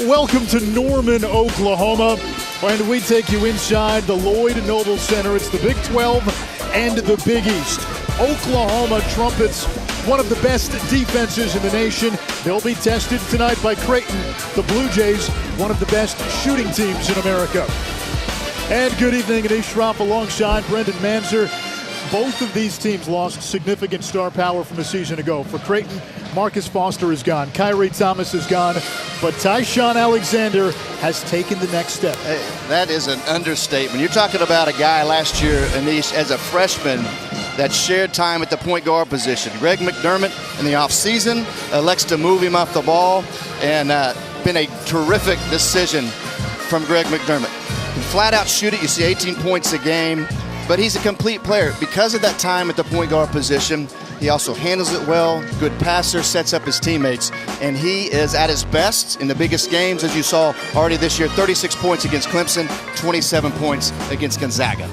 Welcome to Norman, Oklahoma, and we take you inside the Lloyd Noble Center. It's the Big 12 and the Big East. Oklahoma trumpets one of the best defenses in the nation. They'll be tested tonight by Creighton, the Blue Jays, one of the best shooting teams in America. And good evening, Anish Shroff alongside Brendan Manzer. Both of these teams lost significant star power from a season ago. For Creighton, Marcus Foster is gone, Kyrie Thomas is gone, but Tyshawn Alexander has taken the next step. Hey, that is an understatement. You're talking about a guy last year, Anish, as a freshman that shared time at the point guard position. Greg McDermott in the offseason elects to move him off the ball, and been a terrific decision from Greg McDermott. Flat out shoot it, you see 18 points a game, but he's a complete player. Because of that time at the point guard position, he also handles it well, good passer, sets up his teammates, and he is at his best in the biggest games, as you saw already this year. 36 points against Clemson, 27 points against Gonzaga.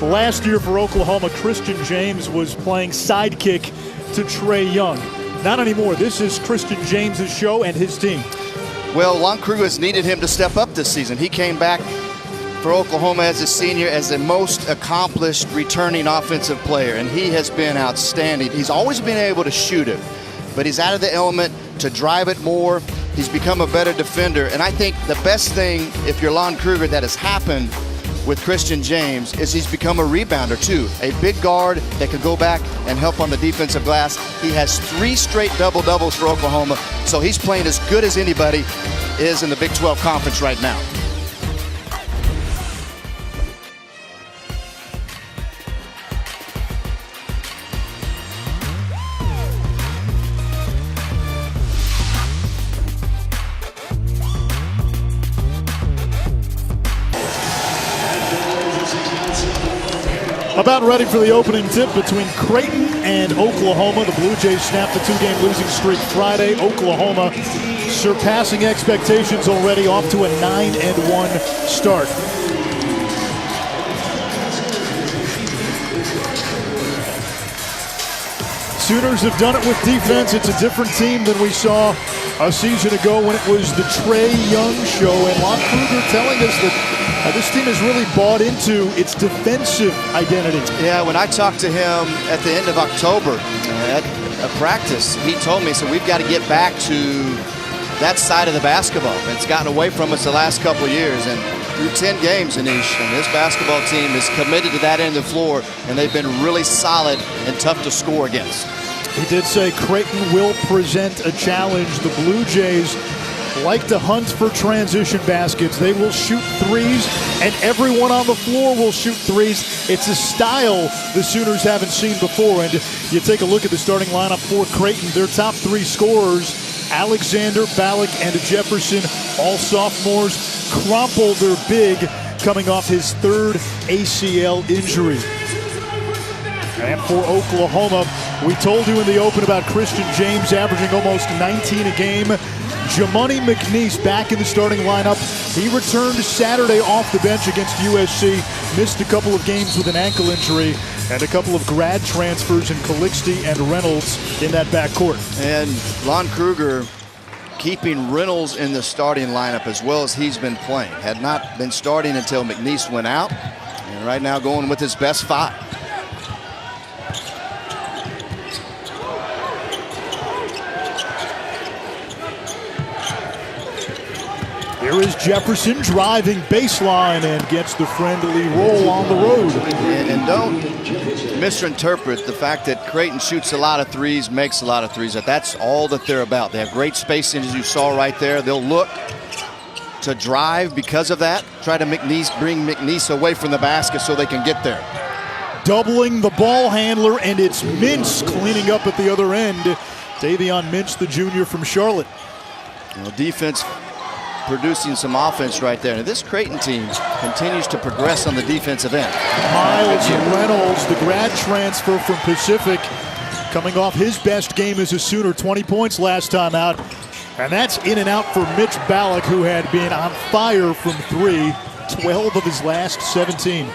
Last year for Oklahoma, Christian James was playing sidekick to Trae Young. Not anymore. This is Christian James's show and his team. Well, Lon Kruger has needed him to step up this season. He came back for Oklahoma as a senior as the most accomplished returning offensive player, and he has been outstanding. He's always been able to shoot it, but he's out of the element to drive it more. He's become a better defender, and I think the best thing, if you're Lon Kruger, that has happened with Christian James is he's become a rebounder too. A big guard that could go back and help on the defensive glass. He has 3 straight double-doubles for Oklahoma, so he's playing as good as anybody is in the Big 12 Conference right now. About ready for the opening tip between Creighton and Oklahoma. The Blue Jays snapped the 2-game losing streak Friday. Oklahoma surpassing expectations already, off to a 9-1 start. Sooners have done it with defense. It's a different team than we saw a season ago when it was the Trae Young show. And Lon Kruger telling us that this team has really bought into its defensive identity. Yeah, when I talked to him at the end of October at a practice, he told me, so we've got to get back to that side of the basketball. It's gotten away from us the last couple of years. And through 10 games, Anish, and this basketball team is committed to that end of the floor, and they've been really solid and tough to score against. He did say Creighton will present a challenge. The Blue Jays like to hunt for transition baskets. They will shoot threes, and everyone on the floor will shoot threes. It's a style the Sooners haven't seen before. And you take a look at the starting lineup for Creighton. Their top 3 scorers, Alexander, Ballack, and Jefferson, all sophomores. Krompel, their big, coming off his 3rd ACL injury. And for Oklahoma, we told you in the open about Christian James averaging almost 19 a game. Jamoni McNeese back in the starting lineup. He returned Saturday off the bench against USC. Missed a couple of games with an ankle injury, and a couple of grad transfers in Calixte and Reynolds in that backcourt. And Lon Kruger keeping Reynolds in the starting lineup as well as he's been playing. Had not been starting until McNeese went out, and right now going with his best 5. Here is Jefferson driving baseline and gets the friendly roll on the road. And don't misinterpret the fact that Creighton shoots a lot of threes, makes a lot of threes. That's all that they're about. They have great spacing, as you saw right there. They'll look to drive because of that. Try to bring McNeese away from the basket so they can get there. Doubling the ball handler, and it's Mintz cleaning up at the other end. Davion Mintz, the junior from Charlotte. Well, defense producing some offense right there. And this Creighton team continues to progress on the defensive end. Miles Reynolds, the grad transfer from Pacific, coming off his best game as a Sooner, 20 points last time out. And that's in and out for Mitch Ballack, who had been on fire from 3, 12 of his last 17.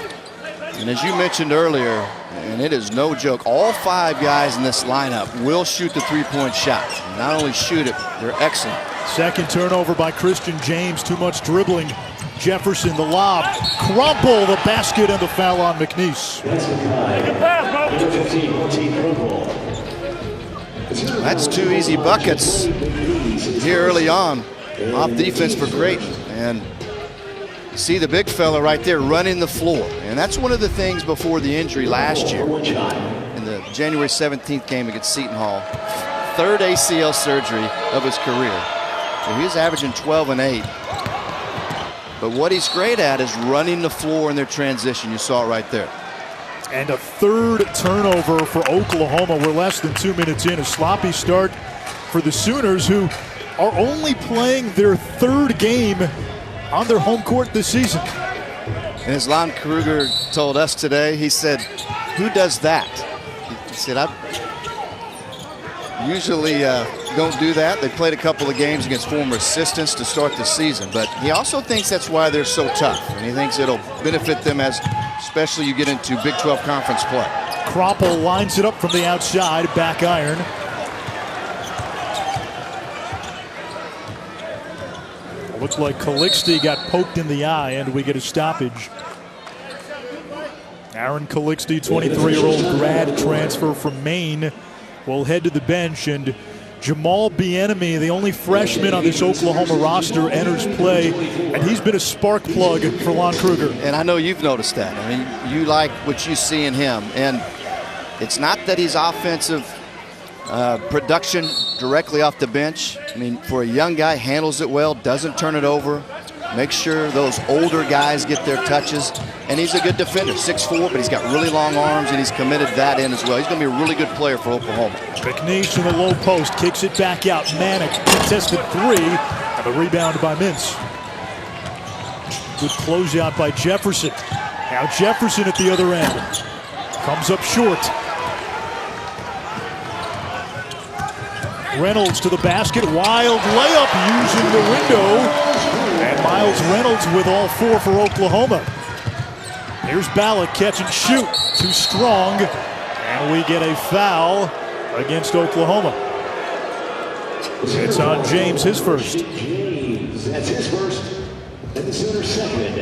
And as you mentioned earlier, and it is no joke, all 5 guys in this lineup will shoot the 3-point shot. And not only shoot it, they're excellent Second turnover by Christian James. Too much dribbling. Jefferson, the lob. Crumple, the basket, and the foul on McNeese. That's 2 easy buckets here early on off defense for Creighton. And see the big fella right there running the floor. And that's one of the things before the injury last year in the January 17th game against Seton Hall. 3rd ACL surgery of his career. So he's averaging 12 and 8. But what he's great at is running the floor in their transition. You saw it right there. And a 3rd turnover for Oklahoma. We're less than 2 minutes in. A sloppy start for the Sooners, who are only playing their 3rd game on their home court this season. And as Lon Kruger told us today, he said, "Who does that?" He said, "I usually don't do that." They played a couple of games against former assistants to start the season, but he also thinks that's why they're so tough, and he thinks it'll benefit them as especially you get into Big 12 conference play. Crumple lines it up from the outside, back iron. Looks like Calixte got poked in the eye, and we get a stoppage. Aaron Calixte, 23-year-old grad transfer from Maine, will head to the bench, and Jamal Bieniemy, the only freshman on this Oklahoma roster, enters play, and he's been a spark plug for Lon Kruger. And I know you've noticed that. I mean, you like what you see in him, and it's not that he's offensive production directly off the bench. I mean, for a young guy, handles it well, doesn't turn it over, makes sure those older guys get their touches, and he's a good defender, 6'4", but he's got really long arms, and he's committed that in as well. He's going to be a really good player for Oklahoma. McNeese in the low post, kicks it back out. Manick, contested 3, and a rebound by Mintz. Good closeout by Jefferson. Now Jefferson at the other end. Comes up short. Reynolds to the basket, wild layup using the window. And Miles Reynolds with all 4 for Oklahoma. Here's Ballot, catch and shoot. Too strong. And we get a foul against Oklahoma. It's on James, his first. James, that's his first. And the Sooners second.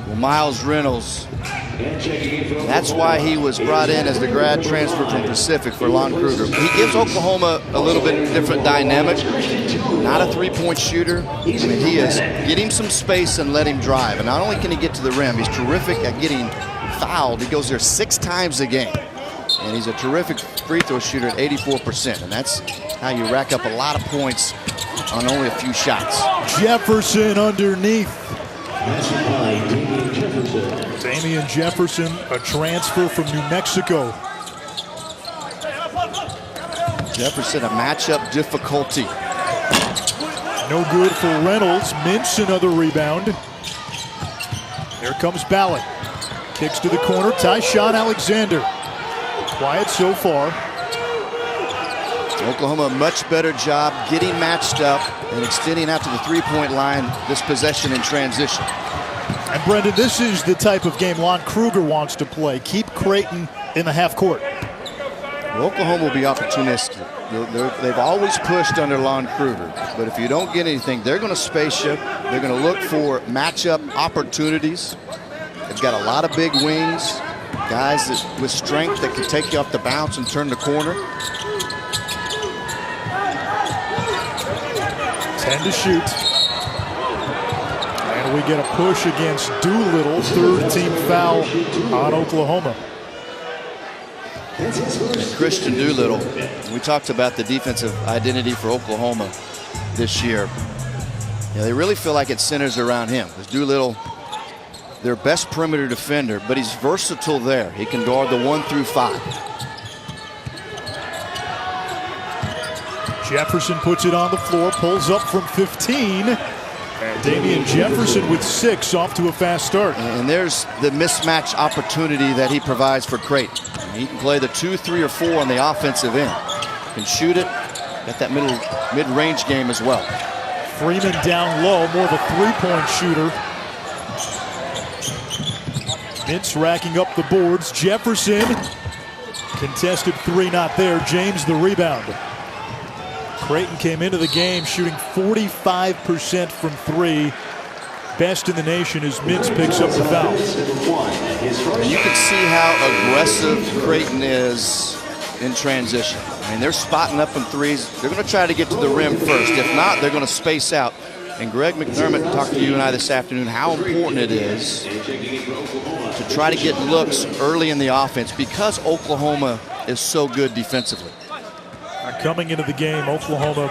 Well, Miles Reynolds, that's why he was brought in as the grad transfer from Pacific for Lon Kruger. He gives Oklahoma a little bit different dynamic. Not a 3-point shooter. I mean, he is get him some space and let him drive. And not only can he get to the rim, he's terrific at getting fouled. He goes there 6 times a game. And he's a terrific free throw shooter at 84%. And that's how you rack up a lot of points on only a few shots. Jefferson underneath. Damian Jefferson, a transfer from New Mexico. Jefferson, a matchup difficulty. No good for Reynolds. Mintz, another rebound. Here comes Ballot. Kicks to the corner. Tyshawn Alexander. Quiet so far. Oklahoma, much better job getting matched up and extending out to the 3-point line this possession in transition. And Brendan, this is the type of game Lon Kruger wants to play. Keep Creighton in the half court. Well, Oklahoma will be opportunistic. They've always pushed under Lon Kruger. But if you don't get anything, they're going to space you. They're going to look for matchup opportunities. They've got a lot of big wings, guys with strength that can take you off the bounce and turn the corner. 10 to shoot. And we get a push against Doolittle. 3rd team foul on Oklahoma. And Christian Doolittle, we talked about the defensive identity for Oklahoma this year. Yeah, they really feel like it centers around him. Because Doolittle, their best perimeter defender, but he's versatile there. He can guard the 1 through 5. Jefferson puts it on the floor, pulls up from 15. And Damian Jefferson with 6, off to a fast start. And there's the mismatch opportunity that he provides for Creighton. He can play the 2, 3, or 4 on the offensive end. Can shoot it. Got that mid-range game as well. Freeman down low, more of a 3-point shooter. Mintz racking up the boards. Jefferson, contested 3, not there. James the rebound. Creighton came into the game shooting 45% from three. Best in the nation as Mintz picks up the foul. And you can see how aggressive Creighton is in transition. I mean, they're spotting up from threes. They're going to try to get to the rim first. If not, they're going to space out. And Greg McDermott talked to you and I this afternoon how important it is to try to get looks early in the offense because Oklahoma is so good defensively. Coming into the game, Oklahoma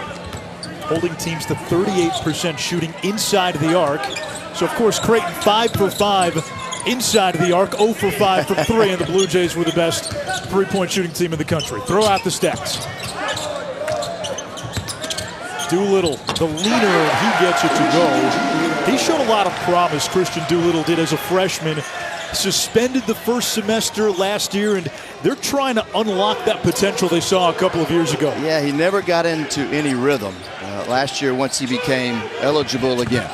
holding teams to 38% shooting inside of the arc. So, of course, Creighton 5 for 5 inside of the arc, 0 for 5 from 3, and the Blue Jays were the best three-point shooting team in the country. Throw out the stats. Doolittle, the leaner, he gets it to go. He showed a lot of promise, Christian Doolittle did as a freshman. Suspended the first semester last year, and they're trying to unlock that potential they saw a couple of years ago. Yeah, he never got into any rhythm last year once he became eligible again.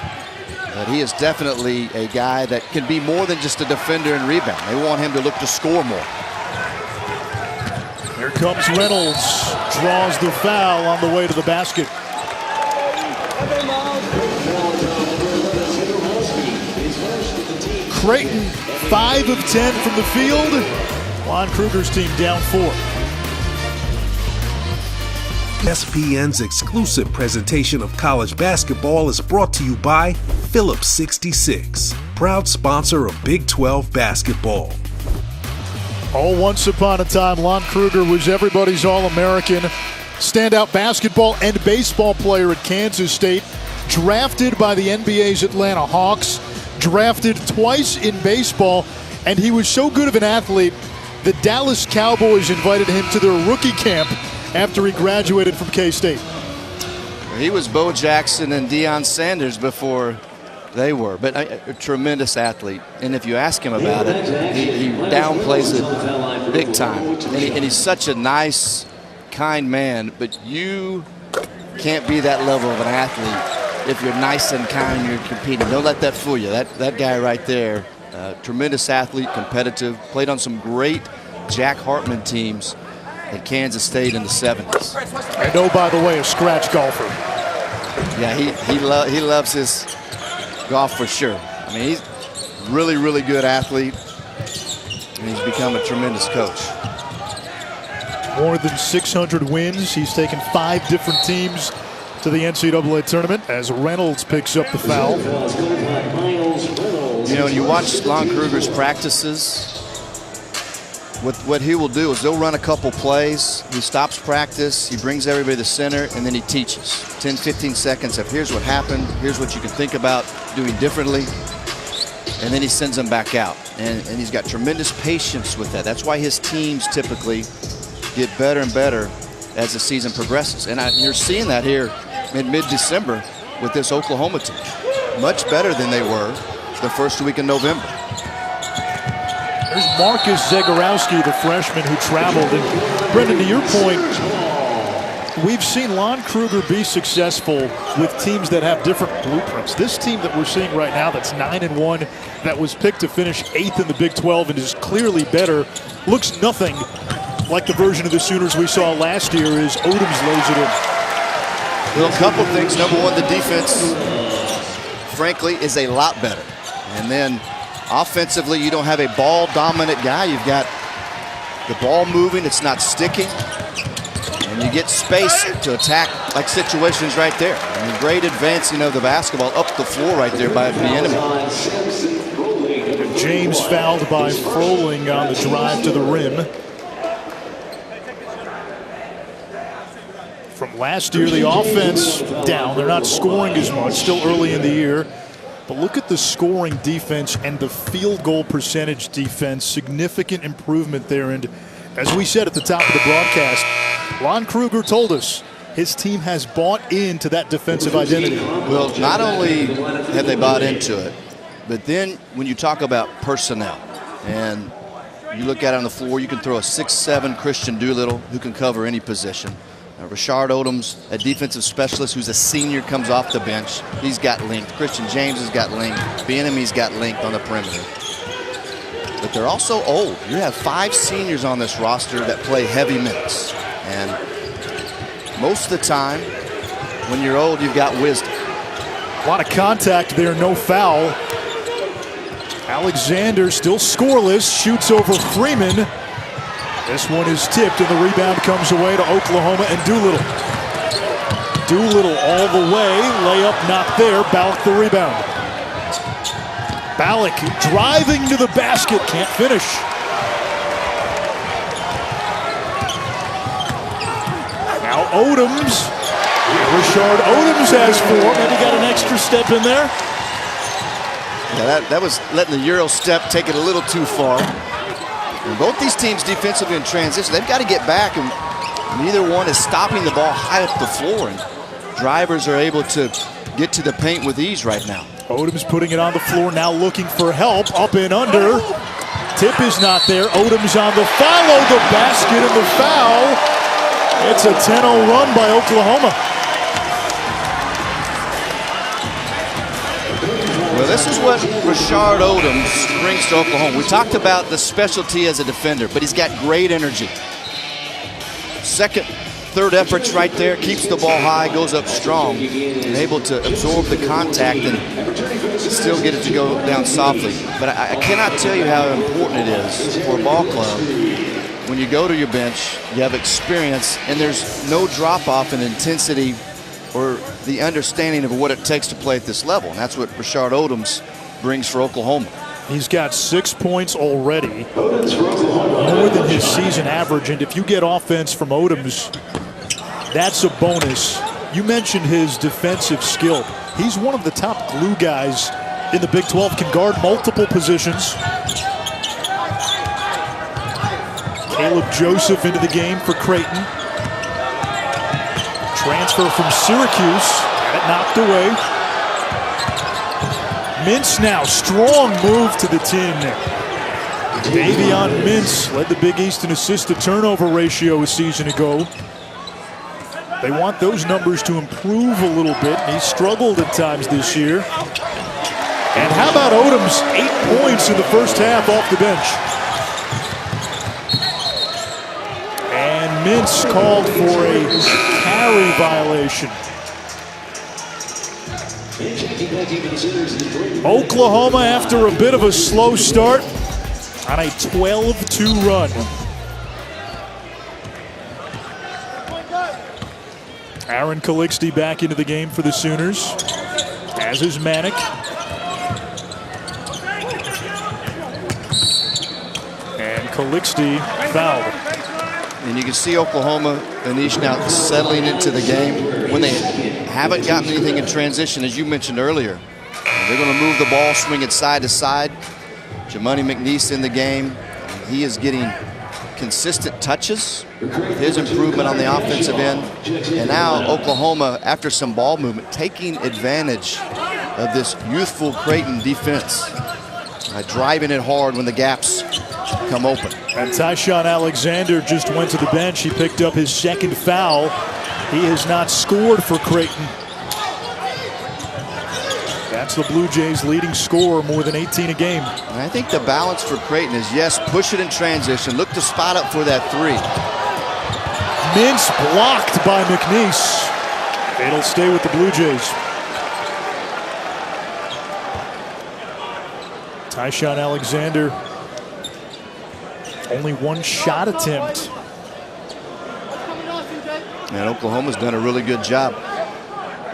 But he is definitely a guy that can be more than just a defender and rebound. They want him to look to score more. Here comes Reynolds, draws the foul on the way to the basket. Creighton 5 of 10 from the field. Lon Kruger's team down 4. ESPN's exclusive presentation of college basketball is brought to you by Phillips 66, proud sponsor of Big 12 basketball. Oh, once upon a time, Lon Kruger was everybody's All-American, standout basketball and baseball player at Kansas State, drafted by the NBA's Atlanta Hawks, drafted twice in baseball, and he was so good of an athlete, the Dallas Cowboys invited him to their rookie camp after he graduated from K-State. He was Bo Jackson and Deion Sanders before they were, but a tremendous athlete. And if you ask him about it, he downplays it big time. And he's such a nice, kind man, but you can't be that level of an athlete if you're nice and kind and you're competing. Don't let that fool you. That guy right there, tremendous athlete, competitive, played on some great Jack Hartman teams at Kansas State in the 70s. And oh, by the way, a scratch golfer. Yeah, he loves his golf for sure. I mean, he's really, really good athlete, and he's become a tremendous coach. More than 600 wins. He's taken 5 different teams to the NCAA tournament as Reynolds picks up the foul. You know, when you watch Lon Kruger's practices, what he will do is they'll run a couple plays, he stops practice, he brings everybody to the center, and then he teaches 10, 15 seconds of here's what happened, here's what you can think about doing differently, and then he sends them back out. And he's got tremendous patience with that. That's why his teams typically get better and better as the season progresses. And you're seeing that here in mid-December with this Oklahoma team. Much better than they were the first week in November. There's Marcus Zagorowski, the freshman who traveled. And Brendan, to your point, we've seen Lon Kruger be successful with teams that have different blueprints. This team that we're seeing right now that's 9-1, that was picked to finish 8th in the Big 12 and is clearly better, looks nothing like the version of the Sooners we saw last year as Odoms lays it in. Well, a couple things. Number one, the defense, frankly, is a lot better. And then offensively, you don't have a ball-dominant guy. You've got the ball moving. It's not sticking. And you get space to attack like situations right there. I mean, great advancing of the basketball up the floor right there by the enemy. James fouled by Froling on the drive to the rim. From last year, the offense down. They're not scoring as much, still early in the year. But look at the scoring defense and the field goal percentage defense. Significant improvement there. And as we said at the top of the broadcast, Lon Kruger told us his team has bought into that defensive identity. Well, not only have they bought into it, but then when you talk about personnel and you look at it on the floor, you can throw a 6'7" Christian Doolittle who can cover any position. Rashard Odoms, a defensive specialist who's a senior, comes off the bench. He's got length. Christian James has got length. Bieniemy's got length on the perimeter. But they're also old. You have 5 seniors on this roster that play heavy minutes. And Most of the time, when you're old, you've got wisdom. A lot of contact there, no foul. Alexander still scoreless, shoots over Freeman. This one is tipped, and the rebound comes away to Oklahoma and Doolittle. Doolittle all the way, layup not there, Ballack the rebound. Ballack driving to the basket, can't finish. Now Odoms. Rashard Odoms has 4, maybe got an extra step in there. Yeah, that was letting the Euro step take it a little too far. And both these teams defensively in transition, they've got to get back, and neither one is stopping the ball high up the floor. And drivers are able to get to the paint with ease right now. Odoms putting it on the floor, now looking for help, up and under. Tip is not there. Odoms on the follow, the basket and the foul. It's a 10-0 run by Oklahoma. Well, this is what Rashard Odoms brings to Oklahoma. We talked about the specialty as a defender, but he's got great energy. Second, third efforts right there, keeps the ball high, goes up strong, and able to absorb the contact and still get it to go down softly. But I cannot tell you how important it is for a ball club when you go to your bench, you have experience, and there's no drop-off in intensity or the understanding of what it takes to play at this level. And that's what Rashard Odoms brings for Oklahoma. He's got 6 points already, more than his season average. And if you get offense from Odoms, that's a bonus. You mentioned his defensive skill. He's one of the top glue guys in the Big 12, can guard multiple positions. Caleb Joseph into the game for Creighton. Transfer from Syracuse, had it knocked away. Mintz now, strong move to the tin. Davion Mintz led the Big East in assist-to-turnover ratio a season ago. They want those numbers to improve a little bit, and he struggled at times this year. And how about Odoms? 8 points in the first half off the bench. And Mintz called for a carry violation. Oklahoma, after a bit of a slow start, on a 12-2 run. Aaron Calixte back into the game for the Sooners, as is Manick. And Calixte fouled. And you can see Oklahoma, Anish, now settling into the game when they haven't gotten anything in transition, as you mentioned earlier. They're going to move the ball, swing it side to side. Jamoni McNeese in the game. He is getting consistent touches with his improvement on the offensive end. And now Oklahoma, after some ball movement, taking advantage of this youthful Creighton defense, driving it hard when the gaps come open. And Tyshawn Alexander just went to the bench. He picked up his second foul. He has not scored for Creighton. That's the Blue Jays' leading scorer, more than 18 a game. And I think the balance for Creighton is, yes, push it in transition, look to spot up for that three. Mintz blocked by McNeese. It'll stay with the Blue Jays. Tyshawn Alexander, only one shot attempt. And Oklahoma's done a really good job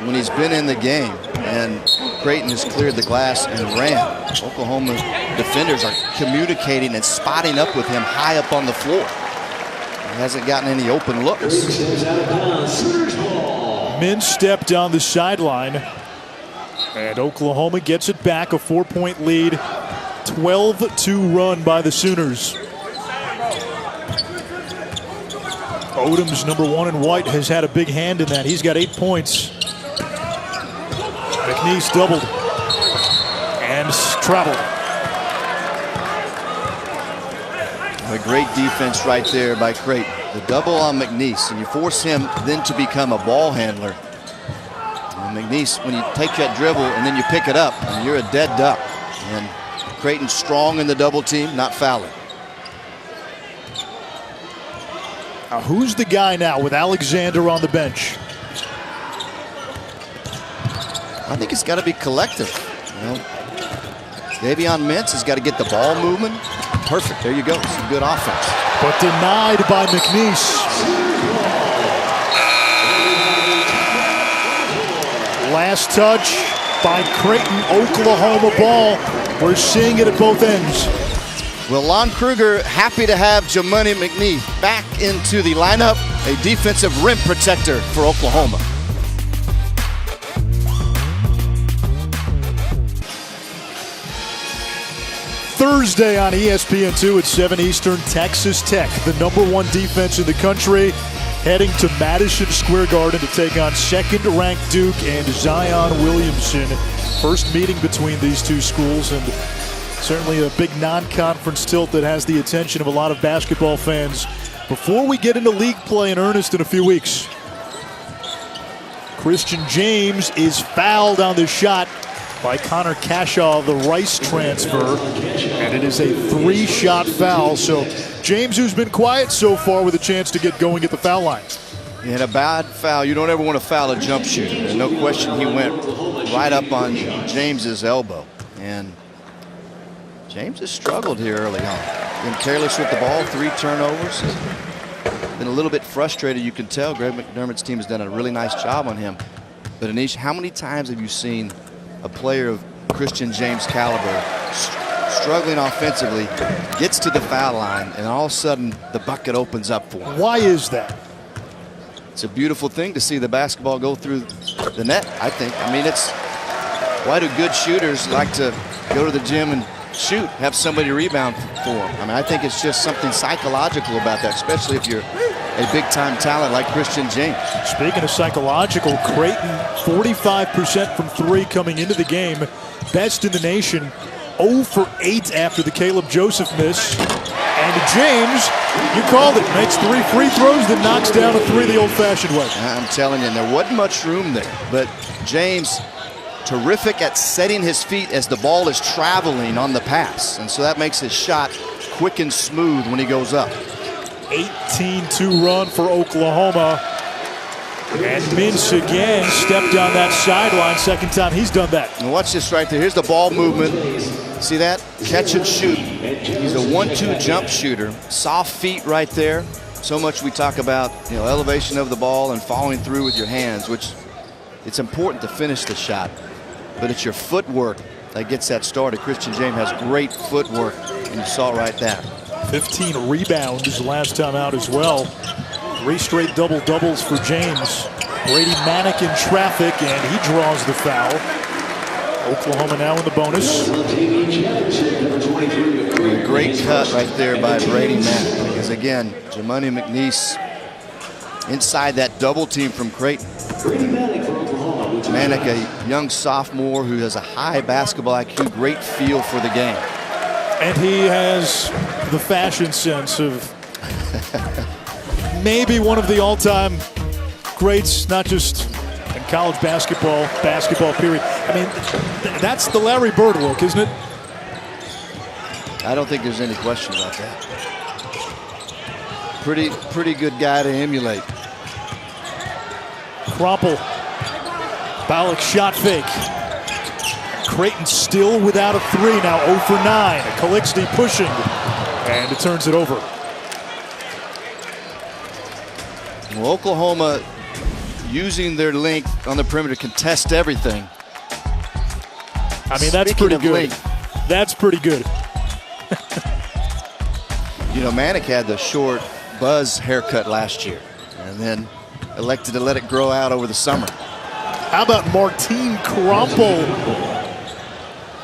when he's been in the game and Creighton has cleared the glass and ran. Oklahoma defenders are communicating and spotting up with him high up on the floor. He hasn't gotten any open looks. Mintz stepped on the sideline, and Oklahoma gets it back, a 4-point lead. 12-2 run by the Sooners. Odoms, number 1 in white, has had a big hand in that. He's got 8 points. McNeese doubled and traveled. A great defense right there by Creighton. The double on McNeese, and you force him then to become a ball handler. And McNeese, when you take that dribble and then you pick it up, and you're a dead duck. And Creighton strong in the double team, not fouling. Who's the guy now with Alexander on the bench? I think it's got to be collective. You know, Davion Mintz has got to get the ball moving. Perfect. There you go. Some good offense. But denied by McNeese. Last touch by Creighton, Oklahoma ball. We're seeing it at both ends. Well, Lon Kruger happy to have Jamuni McNeese back into the lineup, a defensive rim protector for Oklahoma. Thursday on ESPN2 at 7 Eastern, Texas Tech, the #1 defense in the country, heading to Madison Square Garden to take on second-ranked Duke and Zion Williamson. First meeting between these two schools, and certainly a big non-conference tilt that has the attention of a lot of basketball fans before we get into league play in earnest in a few weeks. Christian James is fouled on the shot by Connor Cashaw, the Rice transfer, and it is a 3-shot foul. So James, who's been quiet so far, with a chance to get going at the foul line. He had a bad foul. You don't ever want to foul a jump shooter. There's no question he went right up on James's elbow. And James has struggled here early on. Been careless with the ball, 3 turnovers. Been a little bit frustrated, you can tell. Greg McDermott's team has done a really nice job on him. But Anish, how many times have you seen a player of Christian James' caliber struggling offensively, gets to the foul line, and all of a sudden the bucket opens up for him? Why is that? It's a beautiful thing to see the basketball go through the net, I think. I mean, it's why do good shooters like to go to the gym and shoot, have somebody rebound for them? I mean, I think it's just something psychological about that, especially if you're a big-time talent like Christian James. Speaking of psychological, Creighton 45% from 3 coming into the game, best in the nation. 0 for 8 after the Caleb Joseph miss. And James, you called it, makes 3 free throws, then knocks down a 3 the old-fashioned way. I'm telling you, and there wasn't much room there, but James, terrific at setting his feet as the ball is traveling on the pass, and so that makes his shot quick and smooth when he goes up. 18-2 run for Oklahoma. And Mintz again stepped on that sideline. Second time he's done that. And watch this right there. Here's the ball movement. See that? Catch and shoot. He's a 1-2 jump shooter. Soft feet right there. So much we talk about, you know, elevation of the ball and following through with your hands, which it's important to finish the shot. But it's your footwork that gets that started. Christian James has great footwork, and you saw it right there. 15 rebounds last time out as well. 3 straight double-doubles for James. Brady Manick in traffic, and he draws the foul. Oklahoma now in the bonus. A great cut right there by Brady Manick, because again, Jamuni McNeese inside that double team from Creighton. Manick, a young sophomore who has a high basketball IQ, great feel for the game. And he has the fashion sense of maybe one of the all-time greats, not just in college basketball period. I mean, that's the Larry Bird look, isn't it? I don't think there's any question about that. Pretty good guy to emulate. Kroppel. Ballack shot fake. Creighton still without a 3, now 0 for 9. Calixte pushing, and it turns it over. Well, Oklahoma using their length on the perimeter can test everything. I mean, that's pretty good. That's pretty good. You know, Manick had the short buzz haircut last year and then elected to let it grow out over the summer. How about Martin Kroppel?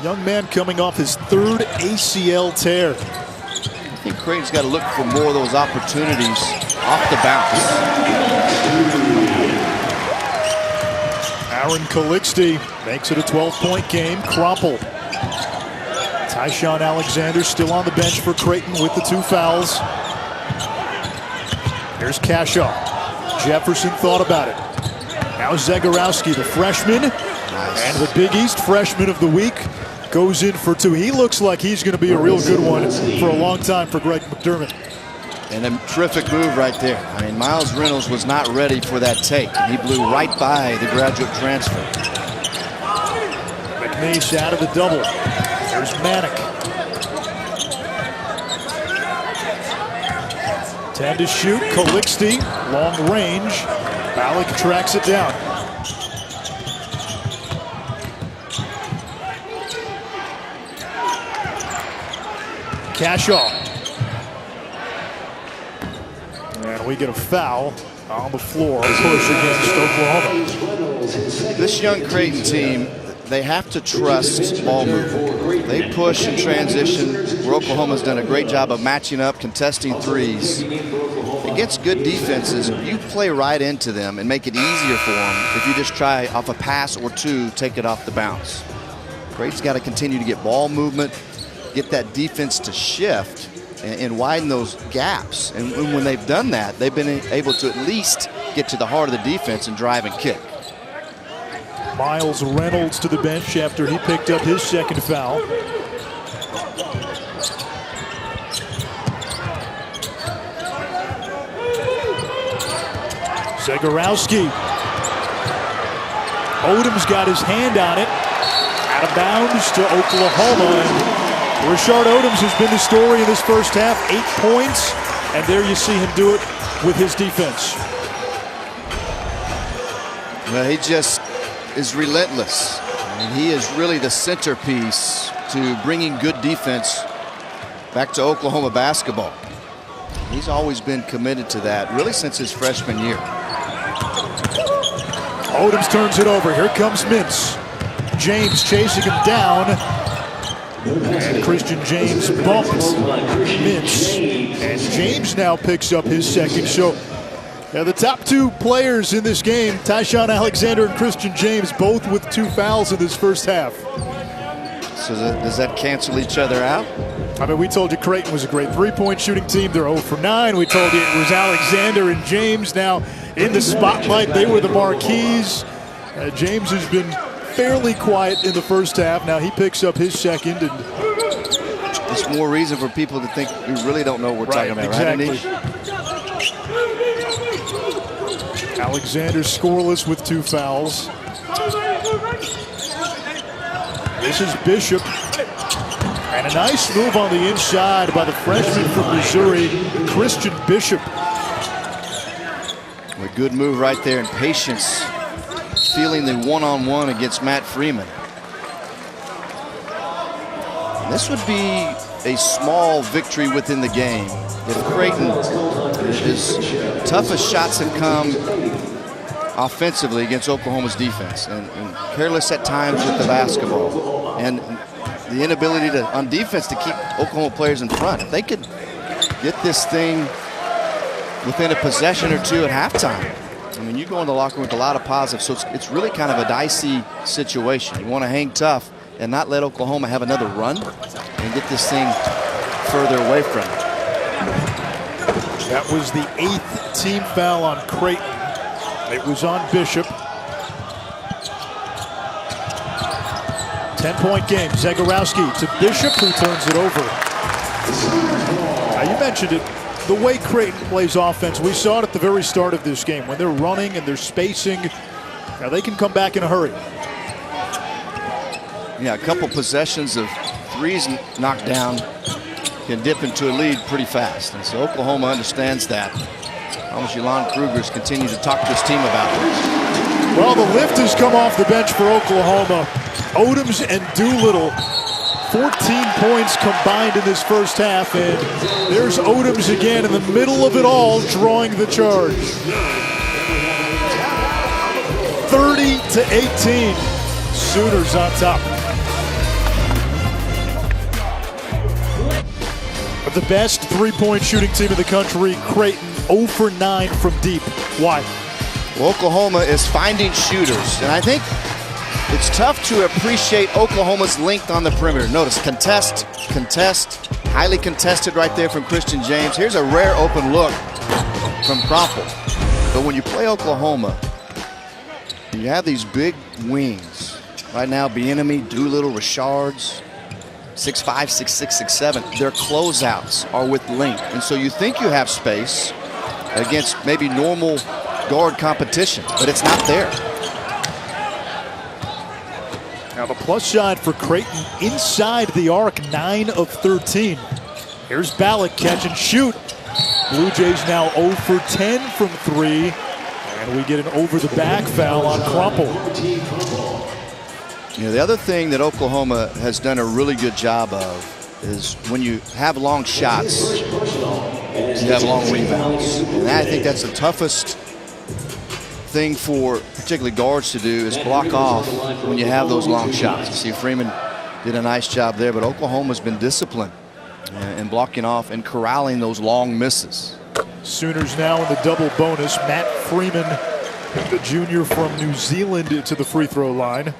Young man coming off his 3rd ACL tear. I think Creighton's got to look for more of those opportunities off the bounce. Aaron Calixte makes it a 12-point game. Kroppel. Tyshawn Alexander still on the bench for Creighton with the 2 fouls. Here's Cashaw. Jefferson thought about it. Now Zagorowski, the freshman, and the Big East freshman of the week, goes in for 2. He looks like he's going to be a real good one for a long time for Greg McDermott. And a terrific move right there. I mean, Miles Reynolds was not ready for that take, and he blew right by the graduate transfer. McNeese out of the double. There's Manick. 10 to shoot. Calixte, long range. Malik tracks it down. Cashaw. And we get a foul on the floor. Push against Oklahoma. This young Creighton team, they have to trust ball movement. They push and transition, where Oklahoma's done a great job of matching up, contesting threes. Against good defenses, you play right into them and make it easier for them if you just try off a pass or two, take it off the bounce. Creighton's got to continue to get ball movement, get that defense to shift and widen those gaps. And when they've done that, they've been able to at least get to the heart of the defense and drive and kick. Miles Reynolds to the bench after he picked up his second foul. Zagorowski. Odom's got his hand on it. Out of bounds to Oklahoma. And Rashard Odoms has been the story in this first half. 8 points. And there you see him do it with his defense. Well, he just is relentless. I mean, he is really the centerpiece to bringing good defense back to Oklahoma basketball. He's always been committed to that, really since his freshman year. Odoms turns it over. Here comes Mintz. James chasing him down. And Christian James bumped Mintz. And James now picks up his second. So the top two players in this game, Tyshawn Alexander and Christian James, both with 2 fouls in this first half. So does that cancel each other out? I mean, we told you Creighton was a great three-point shooting team. They're 0 for 9. We told you it was Alexander and James now in the spotlight. They were the marquees. James has been fairly quiet in the first half. Now he picks up his second. And it's more reason for people to think we really don't know what we're talking about, exactly. Right, Anish? Alexander scoreless with 2 fouls. This is Bishop. And a nice move on the inside by the freshman from Missouri, Christian Bishop. A good move right there, and patience, feeling the one-on-one against Matt Freeman. And this would be a small victory within the game if Creighton, his toughest shots have come offensively against Oklahoma's defense, and careless at times with the basketball, and the inability to, on defense, to keep Oklahoma players in front. If they could get this thing within a possession or two at halftime, I mean, you go in the locker room with a lot of positives, so it's really kind of a dicey situation. You want to hang tough and not let Oklahoma have another run and get this thing further away from it. That was the 8th team foul on Creighton. It was on Bishop. 10-point game. Zagorowski to Bishop, who turns it over. Now, you mentioned it. The way Creighton plays offense, we saw it at the very start of this game. When they're running and they're spacing, now they can come back in a hurry. Yeah, a couple possessions of threes knocked down can dip into a lead pretty fast. And so Oklahoma understands that. Jelon Kruger's continue to talk to his team about it. Well, the lift has come off the bench for Oklahoma. Odoms and Doolittle, 14 points combined in this first half, and there's Odoms again in the middle of it all, drawing the charge. 30-18, Sooners on top. The best three-point shooting team in the country, Creighton, 0 for 9 from deep. Why? Well, Oklahoma is finding shooters, and I think it's tough to appreciate Oklahoma's length on the perimeter. Notice contest, highly contested right there from Christian James. Here's a rare open look from Kroppel. But when you play Oklahoma, you have these big wings. Right now, Bieniemy, Doolittle, Richards. 6'5", 6'6", 6'7", their closeouts are with length. And so you think you have space against maybe normal guard competition, but it's not there. Now the plus side for Creighton inside the arc, 9 of 13. Here's Ballack, catch and shoot. Blue Jays now 0 for 10 from 3. And we get an over-the-back foul on Crumple. You know, the other thing that Oklahoma has done a really good job of is when you have long shots, you have long rebounds. And I think that's the toughest thing for particularly guards to do, is block off when you have those long shots. You see Freeman did a nice job there, but Oklahoma's been disciplined in blocking off and corralling those long misses. Sooners now in the double bonus. Matt Freeman, the junior from New Zealand, to the free throw line.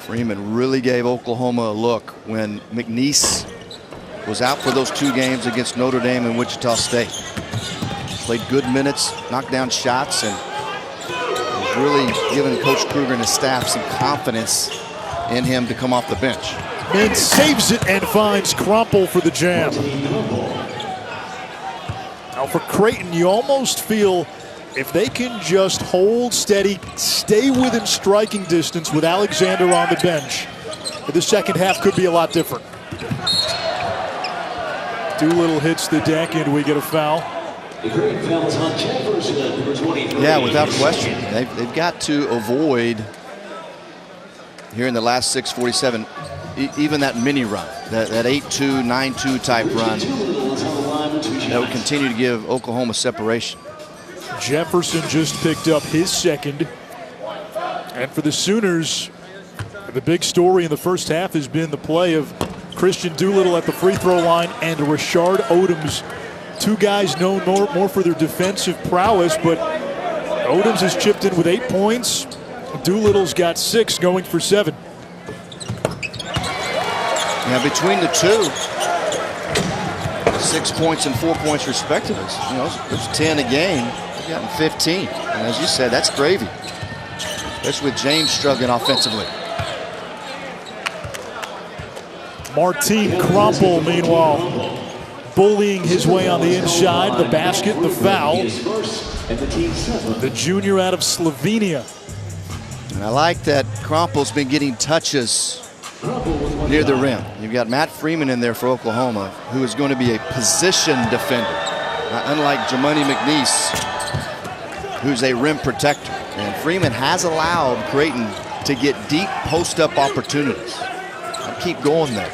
Freeman really gave Oklahoma a look when McNeese was out for those 2 games against Notre Dame and Wichita State. Played good minutes, knocked down shots, and was really giving Coach Kruger and his staff some confidence in him to come off the bench. And saves it and finds Crumple for the jam. Now for Creighton, you almost feel if they can just hold steady, stay within striking distance with Alexander on the bench, the second half could be a lot different. Doolittle hits the deck and we get a foul. Yeah, without question. They've got to avoid, here in the last 6:47, even that mini run, that 8-2, 9-2 type run that would continue to give Oklahoma separation. Jefferson just picked up his second. And for the Sooners, the big story in the first half has been the play of Christian Doolittle at the free throw line and Rashard Odoms. 2 guys known more for their defensive prowess, but Odoms has chipped in with 8 points. Doolittle's got 6, going for 7. Yeah, between the two, 6 points and 4 points respectively. You know, there's 10 a game. They've gotten 15. And as you said, that's gravy, especially with James struggling offensively. Martin Crumple, meanwhile, bullying his way on the inside. The basket, the foul. The junior out of Slovenia. And I like that Crumple's been getting touches near the rim. You've got Matt Freeman in there for Oklahoma, who is going to be a position defender, unlike Jamoni McNeese, who's a rim protector. And Freeman has allowed Creighton to get deep post-up opportunities. I'll keep going there.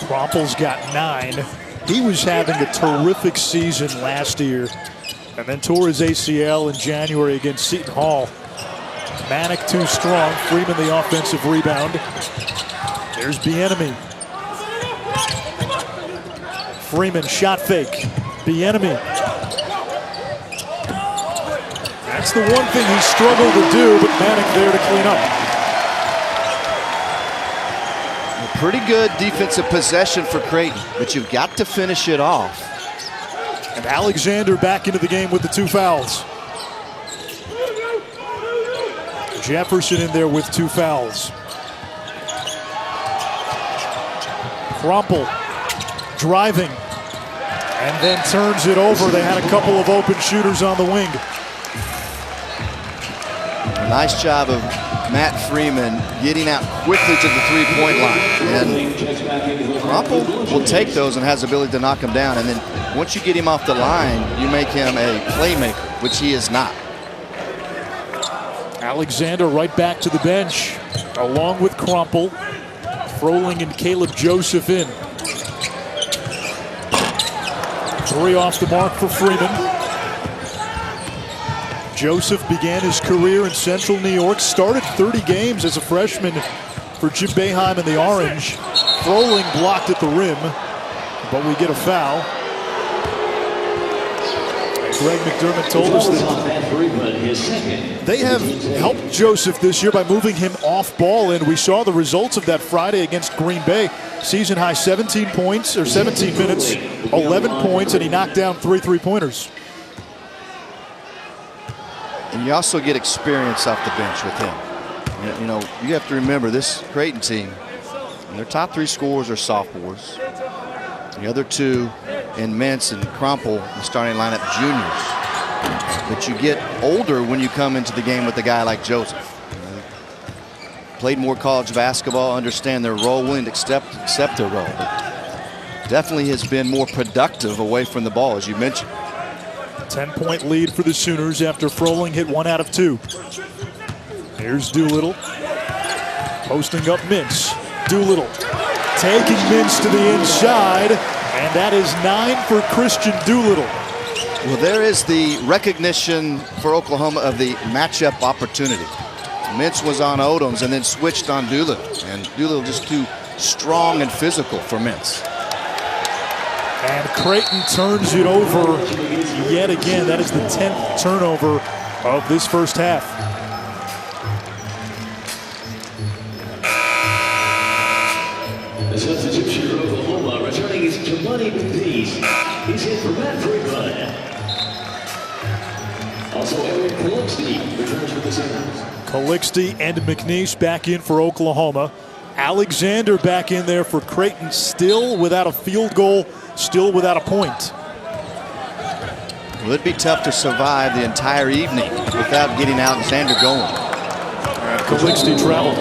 Crumple's got 9. He was having a terrific season last year and then tore his ACL in January against Seton Hall. Manic too strong. Freeman the offensive rebound. There's Bieniemy. Freeman shot fake. Bieniemy. That's the one thing he struggled to do, but Manic there to clean up. A pretty good defensive possession for Creighton, but you've got to finish it off. And Alexander back into the game with the 2 fouls. Jefferson in there with 2 fouls. Crumple driving and then turns it over. They had a couple of open shooters on the wing. Nice job of Matt Freeman getting out quickly to the 3-point line. And Crumple will take those and has the ability to knock them down. And then once you get him off the line, you make him a playmaker, which he is not. Alexander right back to the bench, along with Crumple. Froling and Caleb Joseph in. 3 off the mark for Freeman. Joseph began his career in Central New York, started 30 games as a freshman for Jim Boeheim in the Orange. Froling blocked at the rim, but we get a foul. Greg McDermott told us that they have helped Joseph this year by moving him off ball, and we saw the results of that Friday against Green Bay. Season high 17 points, or 17 minutes, 11 points, and he knocked down 3 3-pointers. And you also get experience off the bench with him. You know, you have to remember this Creighton team, their top 3 scorers are sophomores. The other 2 in Mintz and Crumple, the starting lineup, juniors. But you get older when you come into the game with a guy like Joseph. Played more college basketball, understand their role, willing to accept their role. But definitely has been more productive away from the ball, as you mentioned. 10-point lead for the Sooners after Froling hit 1 out of 2. Here's Doolittle. Posting up Mintz. Doolittle taking Mintz to the inside, and that is 9 for Christian Doolittle. Well, there is the recognition for Oklahoma of the matchup opportunity. Mintz was on Odoms and then switched on Doolittle, and Doolittle just too strong and physical for Mintz. And Creighton turns it over yet again. That is the 10th turnover of this first half. The substitution for Oklahoma returning is Giovanni Baptiste. He's in for Matt Friedman. Also, Eric Coluxty returns for the Sooners. Coluxty and McNeese back in for Oklahoma. Alexander back in there for Creighton, still without a field goal, still without a point. Well, it'd be tough to survive the entire evening without getting Alexander going. Coluxty traveled.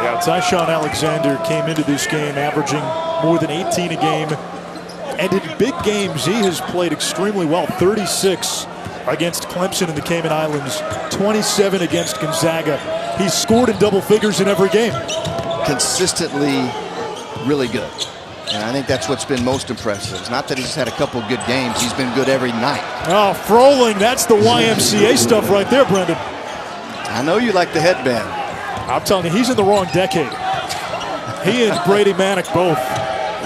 Yeah, Tyshawn Alexander came into this game averaging more than 18 a game. And in big games, he has played extremely well. 36 against Clemson in the Cayman Islands, 27 against Gonzaga. He's scored in double figures in every game. Consistently really good. And I think that's what's been most impressive. It's not that he's had a couple good games. He's been good every night. Oh, Froling, that's the YMCA stuff right there, Brendan. I know you like the headband. I'm telling you, he's in the wrong decade. He and Brady Manick both.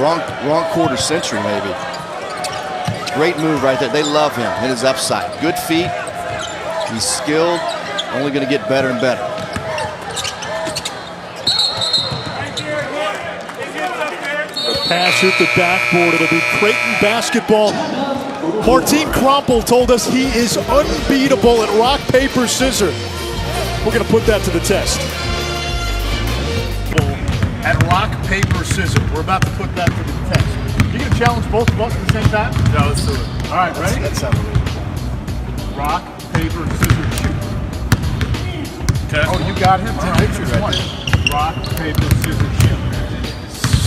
Wrong quarter century, maybe. Great move right there. They love him. Hit his upside. Good feet. He's skilled. Only going to get better and better. Pass hit the backboard. It'll be Creighton basketball. Martin Crumple told us he is unbeatable at rock, paper, scissors. We're going to put that to the test. At rock, paper, scissors. We're about to put that to the test. You going to challenge both of us at the same time? No, let's do it. All right, ready? That sounds good. Rock, paper, scissors, shoot. Okay. Oh, you got him. 10 pictures right there. Rock, paper, scissors, shoot.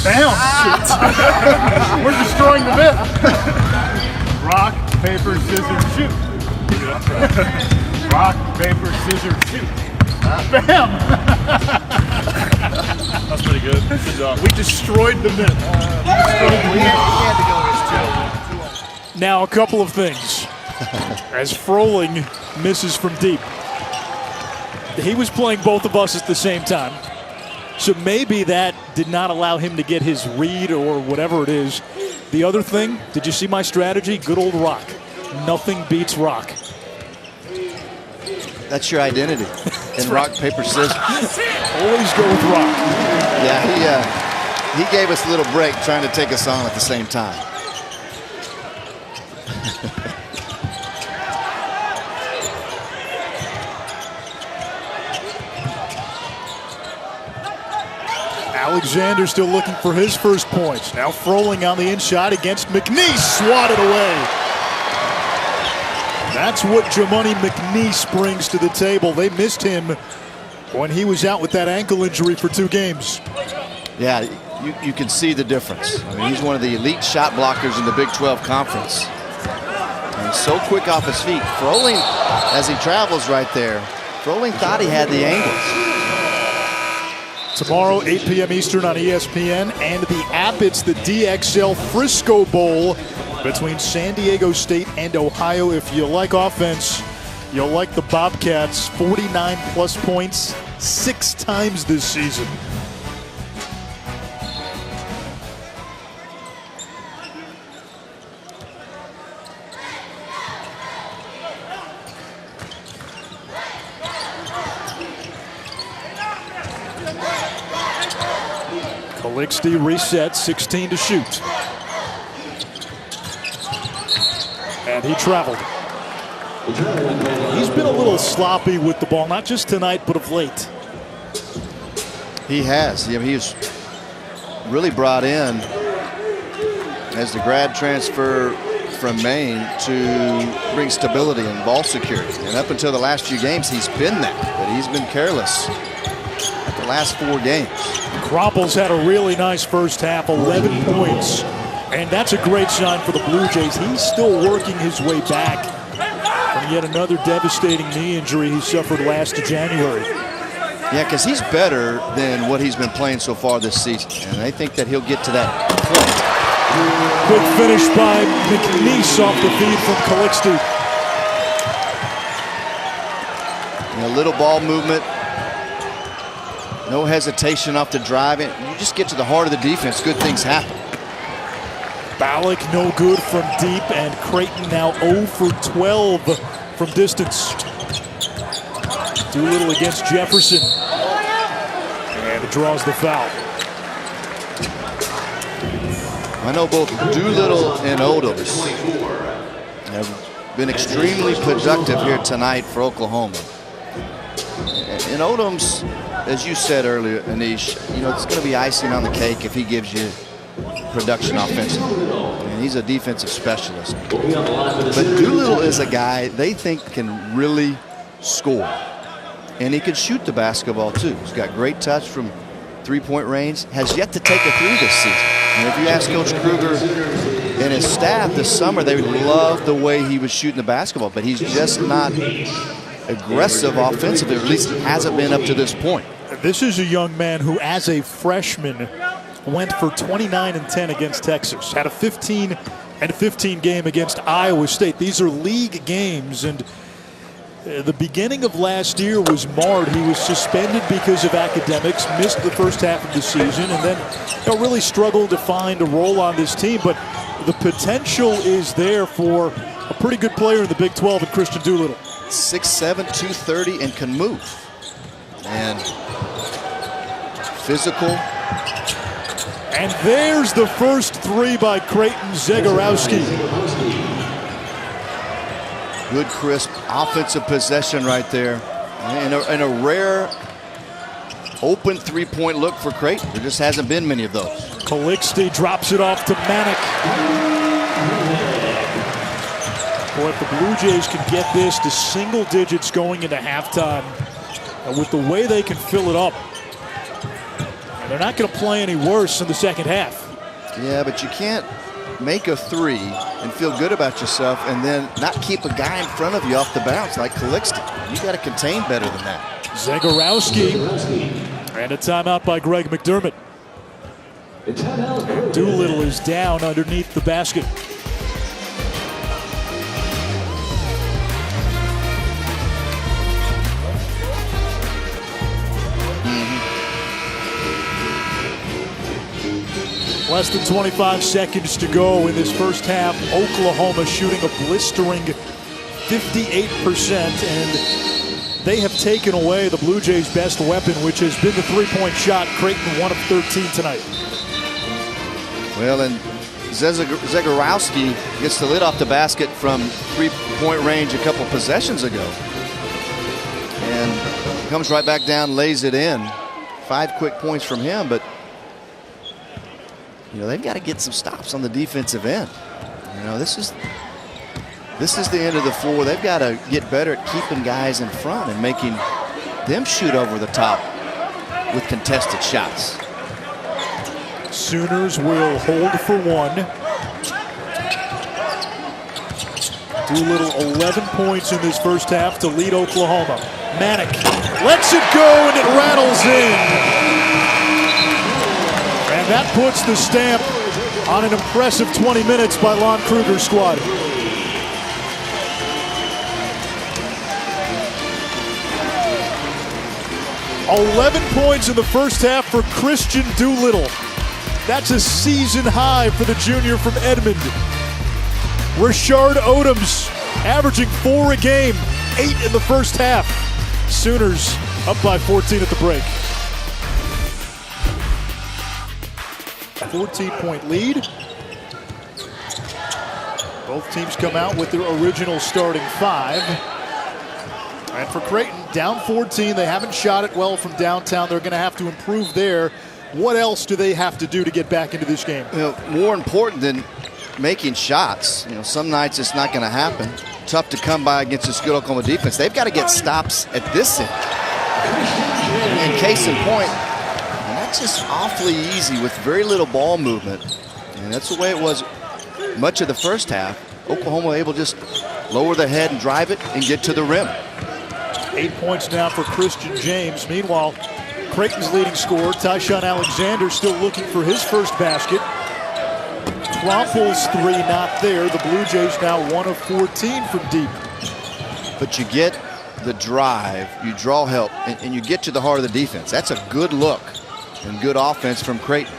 Bam! We're destroying the myth. Rock, paper, scissors, shoot. Rock, paper, scissors, shoot. Bam! That's pretty good. Good job. We destroyed the myth. Now a couple of things. As Froling misses from deep. He was playing both of us at the same time. So maybe that did not allow him to get his read or whatever it is. The other thing, did you see my strategy? Good old rock. Nothing beats rock. That's your identity. In rock, paper, scissors. Always go with rock. Yeah, he gave us a little break trying to take us on at the same time. Alexander still looking for his first points. Now Froling on the inside against McNeese. Swatted away. That's what Jamoni McNeese brings to the table. They missed him when he was out with that ankle injury for 2 games. Yeah, you can see the difference. I mean, he's one of the elite shot blockers in the Big 12 Conference. And he's so quick off his feet. Froling, as he travels right there, Froling thought he had the angles. Tomorrow, 8 p.m. Eastern on ESPN, and the app, it's the DXL Frisco Bowl between San Diego State and Ohio. If you like offense, you'll like the Bobcats. 49-plus points 6 times this season. Coluxty resets, 16 to shoot. And he traveled. He's been a little sloppy with the ball, not just tonight, but of late. He has. He was really brought in as the grad transfer from Maine to bring stability and ball security. And up until the last few games, he's been that. But he's been careless the last 4 games. Cropels had a really nice first half, 11 points. And that's a great sign for the Blue Jays. He's still working his way back from yet another devastating knee injury he suffered last January. Yeah, because he's better than what he's been playing so far this season. And I think that he'll get to that point. Quick finish by McNeese off the feed from Calixte. A little ball movement. No hesitation off the drive. You just get to the heart of the defense, good things happen. Ballack no good from deep, and Creighton now 0 for 12 from distance. Doolittle against Jefferson. And it draws the foul. I know both Doolittle and Odoms have been extremely productive here tonight for Oklahoma. And Odoms, as you said earlier, Anish, it's going to be icing on the cake if he gives you production offensively. And he's a defensive specialist. But Doolittle is a guy they think can really score. And he can shoot the basketball too. He's got great touch from three-point range. Has yet to take a three this season. And if you ask Coach Kruger and his staff this summer, they loved the way he was shooting the basketball. But he's just not aggressive offensively, or at least hasn't been up to this point. This is a young man who, as a freshman, went for 29 and 10 against Texas. Had a 15 and 15 game against Iowa State. These are league games, and the beginning of last year was marred. He was suspended because of academics, missed the first half of the season, and then really struggled to find a role on this team. But the potential is there for a pretty good player in the Big 12 in Christian Doolittle. 6'7", 230, and can move. And physical. And there's the first three by Creighton Zegorowski. Good, crisp offensive possession right there. And a rare open three-point look for Creighton. There just hasn't been many of those. Calixte drops it off to Manick. Boy, if the Blue Jays can get this to single digits going into halftime, with the way they can fill it up, they're not going to play any worse in the second half. Yeah, but you can't make a three and feel good about yourself and then not keep a guy in front of you off the bounce like Calixte. You got to contain better than that. Zegorowski, and a timeout by Greg McDermott. Doolittle is down underneath the basket. Less than 25 seconds to go in this first half. Oklahoma shooting a blistering 58%, and they have taken away the Blue Jays' best weapon, which has been the three-point shot. Creighton 1 of 13 tonight. Well, and Zegorowski gets the lid off the basket from three-point range a couple possessions ago. And comes right back down, lays it in. 5 quick points from him, but they've got to get some stops on the defensive end. This is the end of the floor. They've got to get better at keeping guys in front and making them shoot over the top with contested shots. Sooners will hold for one. Doolittle 11 points in this first half to lead Oklahoma. Manick lets it go and it rattles in. And that puts the stamp on an impressive 20 minutes by Lon Kruger's squad. "11 points in the first half for Christian Doolittle. That's a season high for the junior from Edmond. Rashard Odoms averaging 4 a game, 8 in the first half. Sooners up by 14 at the break. 14-point lead. Both teams come out with their original starting 5. And for Creighton, down 14, they haven't shot it well from downtown. They're going to have to improve there. What else do they have to do to get back into this game? More important than making shots. Some nights it's not going to happen. Tough to come by against this good Oklahoma defense. They've got to get stops at this end. And case in point, and that's just awfully easy with very little ball movement. And that's the way it was much of the first half. Oklahoma able to just lower their head and drive it and get to the rim. 8 points now for Christian James. Meanwhile, Creighton's leading scorer, Tyshawn Alexander, still looking for his first basket. Crumple's three not there. The Blue Jays now 1 of 14 from deep. But you get the drive, you draw help, and you get to the heart of the defense. That's a good look and good offense from Creighton.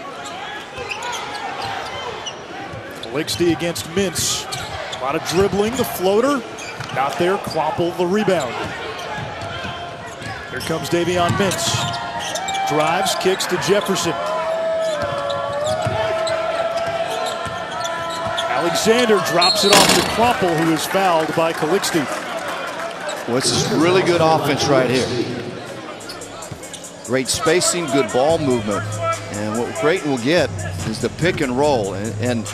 Calixte against Mintz. A lot of dribbling. The floater, not there. Crumple the rebound. Here comes Davion Mintz. Drives, kicks to Jefferson. Alexander drops it off to Crumple, who is fouled by Calixte. Well, this is really good offense right here. Great spacing, good ball movement. And what Creighton will get is the pick and roll. And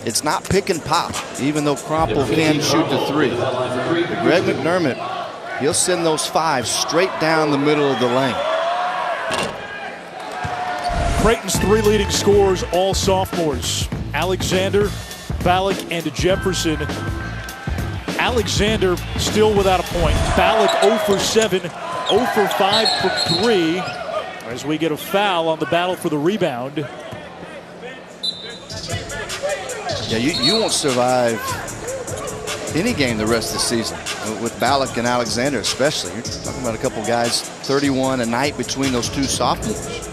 it's not pick and pop, even though Crumple can shoot the three. But Greg McDermott, he'll send those fives straight down the middle of the lane. Creighton's three leading scorers, all sophomores. Alexander, Ballack, and Jefferson. Alexander still without a point. Ballack 0 for 7, 0 for 5 from 3. As we get a foul on the battle for the rebound. Yeah, you won't survive any game the rest of the season with Ballack and Alexander especially. You're talking about a couple guys, 31 a night between those two sophomores.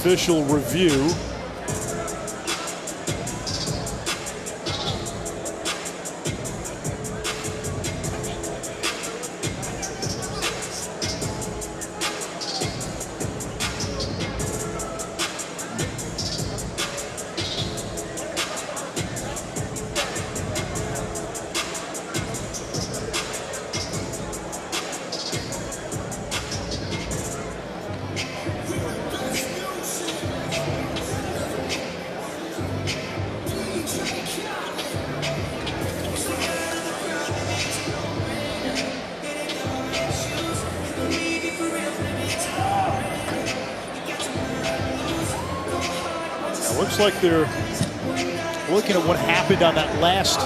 Official review. Looks like they're looking at what happened on that last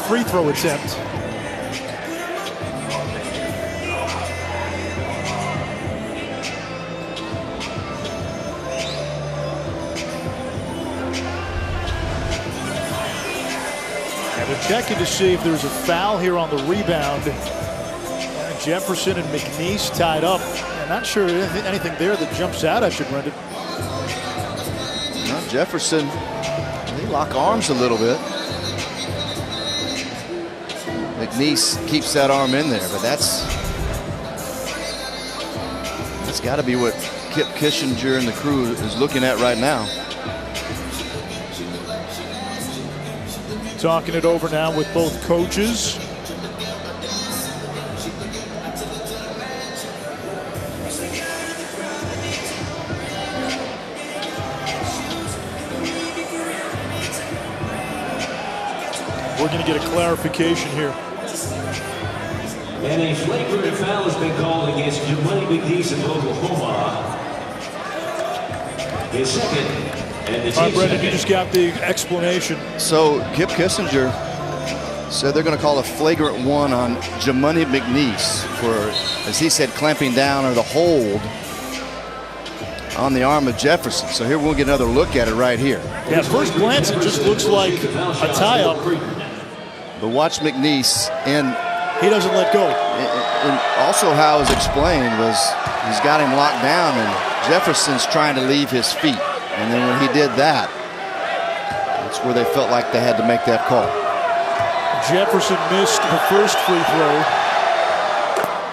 free throw attempt. And they're checking to see if there's a foul here on the rebound. Jefferson and McNeese tied up. I'm not sure anything there that jumps out at you, Brendan. Jefferson, they lock arms a little bit. McNeese keeps that arm in there, but that's got to be what Kip Kissinger and the crew is looking at right now. Talking it over now with both coaches. We're going to get a clarification here. And a flagrant foul has been called against Jamani McNeese of Oklahoma. His second, and the All right, Brendan, second. you just got the explanation. So Kip Kissinger said they're going to call a flagrant one on Jamani McNeese for, as he said, clamping down or the hold on the arm of Jefferson. So here we'll get another look at it right here. Yeah, at first glance, it just looks like a tie-up. But watch McNeese, and he doesn't let go. And also how it was explained was he's got him locked down, and Jefferson's trying to leave his feet. And then when he did that, that's where they felt like they had to make that call. Jefferson missed the first free throw,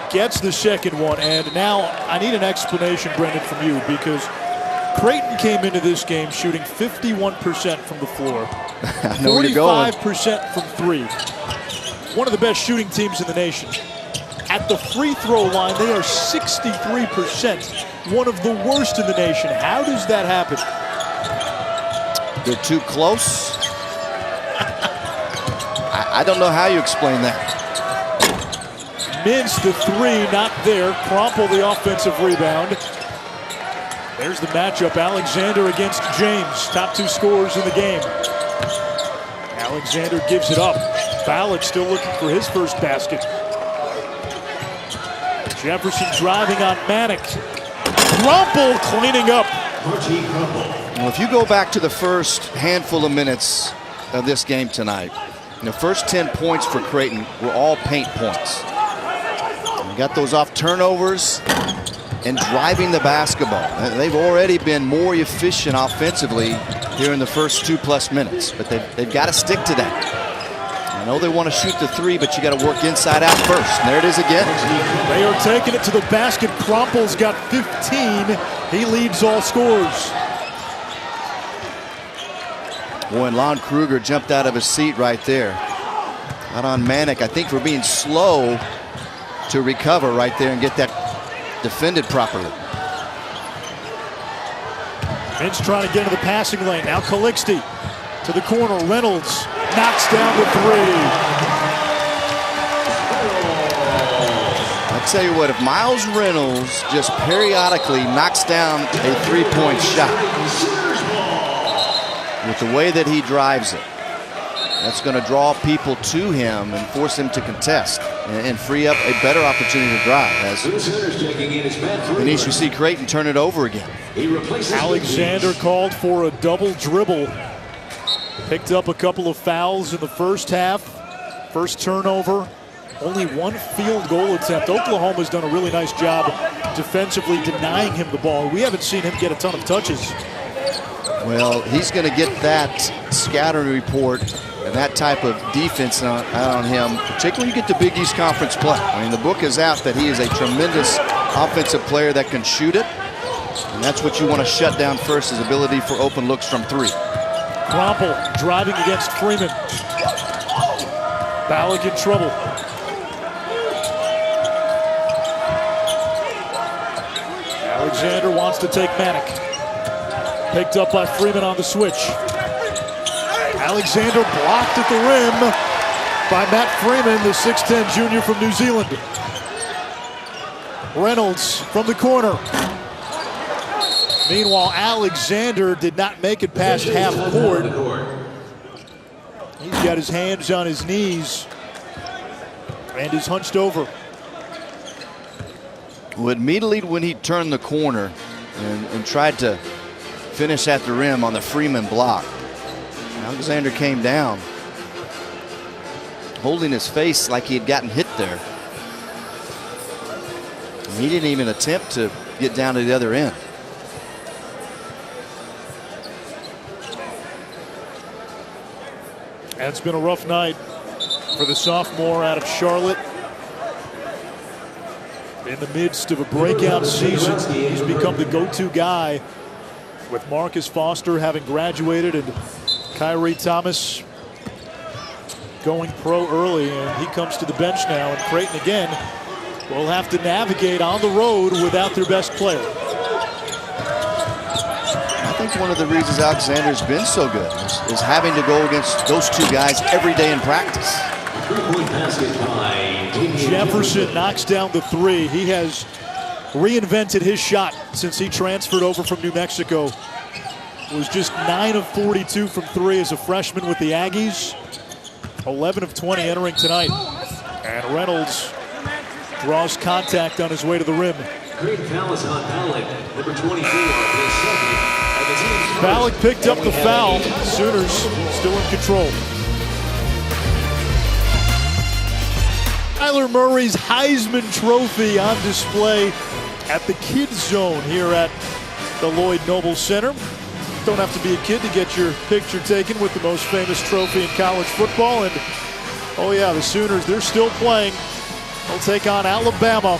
gets the second one, and now I need an explanation, Brendan, from you, because Creighton came into this game shooting 51% from the floor, I know where you're going. 45% from three. One of the best shooting teams in the nation. At the free throw line, they are 63%, one of the worst in the nation. How does that happen? They're too close. I don't know how you explain that. Mins the three, not there. Crumple the offensive rebound. There's the matchup, Alexander against James, top two scorers in the game. Alexander gives it up. Ballard still looking for his first basket. Jefferson driving on Manick. Crumple cleaning up. Well, if you go back to the first handful of minutes of this game tonight, the first 10 points for Creighton were all paint points. We got those off turnovers and driving the basketball. They've already been more efficient offensively here in the first 2+ minutes, but they've got to stick to that. I know they want to shoot the three, but you got to work inside out first. And there it is again. They are taking it to the basket. Crumple's got 15. He leads all scorers. Boy, and Lon Kruger jumped out of his seat right there. Out on Manick, I think, for being slow to recover right there and get that defended properly. Mins trying to get into the passing lane. Now Calixte to the corner. Reynolds knocks down the three. I'll tell you what, if Miles Reynolds just periodically knocks down a three-point shot with the way that he drives it, that's going to draw people to him and force him to contest and free up a better opportunity to drive. As you see Creighton turn it over again. Alexander called for a double dribble. Picked up a couple of fouls in the first half. First turnover. Only one field goal attempt. Oklahoma's done a really nice job defensively denying him the ball. We haven't seen him get a ton of touches. Well, he's going to get that scattering report and that type of defense out on him, particularly when you get to Big East Conference play. I mean, the book is out that he is a tremendous offensive player that can shoot it, and that's what you want to shut down first, his ability for open looks from three. Crumple driving against Freeman. Ballard in trouble. Alexander wants to take Manick. Picked up by Freeman on the switch. Alexander blocked at the rim by Matt Freeman, the 6'10 junior from New Zealand. Reynolds from the corner. Meanwhile, Alexander did not make it past half court. He's got his hands on his knees and is hunched over. Well, immediately when he turned the corner and tried to finish at the rim on the Freeman block, Alexander came down, holding his face like he had gotten hit there. And he didn't even attempt to get down to the other end. And it's been a rough night for the sophomore out of Charlotte. In the midst of a breakout season, he's become the go-to guy with Marcus Foster having graduated and Kyrie Thomas going pro early, and he comes to the bench now. And Creighton again will have to navigate on the road without their best player. I think one of the reasons Alexander's been so good is having to go against those two guys every day in practice. Jefferson knocks down the three. He has reinvented his shot since he transferred over from New Mexico. Was just 9 of 42 from three as a freshman with the Aggies. 11 of 20 entering tonight. And Reynolds draws contact on his way to the rim. Great foul is on Ballard, number 24. Ballard picked up the foul. Sooners still in control. Kyler Murray's Heisman Trophy on display at the Kids Zone here at the Lloyd Noble Center. Don't have to be a kid to get your picture taken with the most famous trophy in college football. And oh yeah, the Sooners, they're still playing. They'll take on Alabama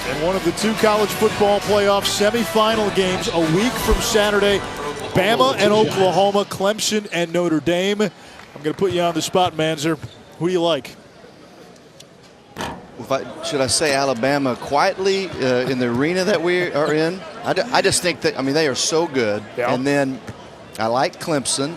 And one of the 2 college football playoff semifinal games a week from Saturday. Bama and Oklahoma, Clemson and Notre Dame. I'm going to put you on the spot, Manzer. Who do you like? Should I say Alabama quietly in the arena that we are in? I just think that, I mean, they are so good. Yeah. And then I like Clemson.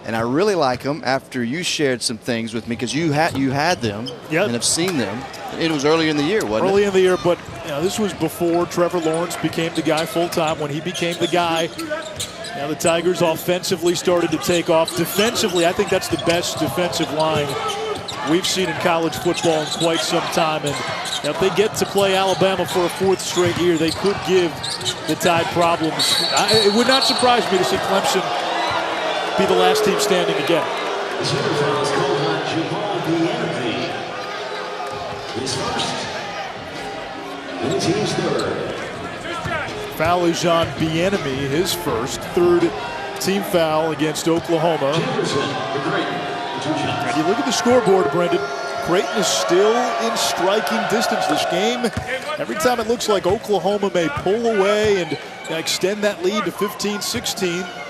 And I really like them after you shared some things with me, because you had them and have seen them. It was earlier in the year, wasn't it? Early in the year, but this was before Trevor Lawrence became the guy full-time. When he became the guy, now the Tigers offensively started to take off. Defensively, I think that's the best defensive line we've seen in college football in quite some time. And if they get to play Alabama for a 4th straight year, they could give the Tide problems. It would not surprise me to see Clemson be the last team standing again. The center foul is called on Jamal Bienemy. His first. And the team's third. Foul is on Bienemy, his first. 3rd team foul against Oklahoma. Jefferson, the Creighton, 2 shots. And you look at the scoreboard, Brendan. Creighton is still in striking distance this game. Every time it looks like Oklahoma may pull away and extend that lead to 15-16,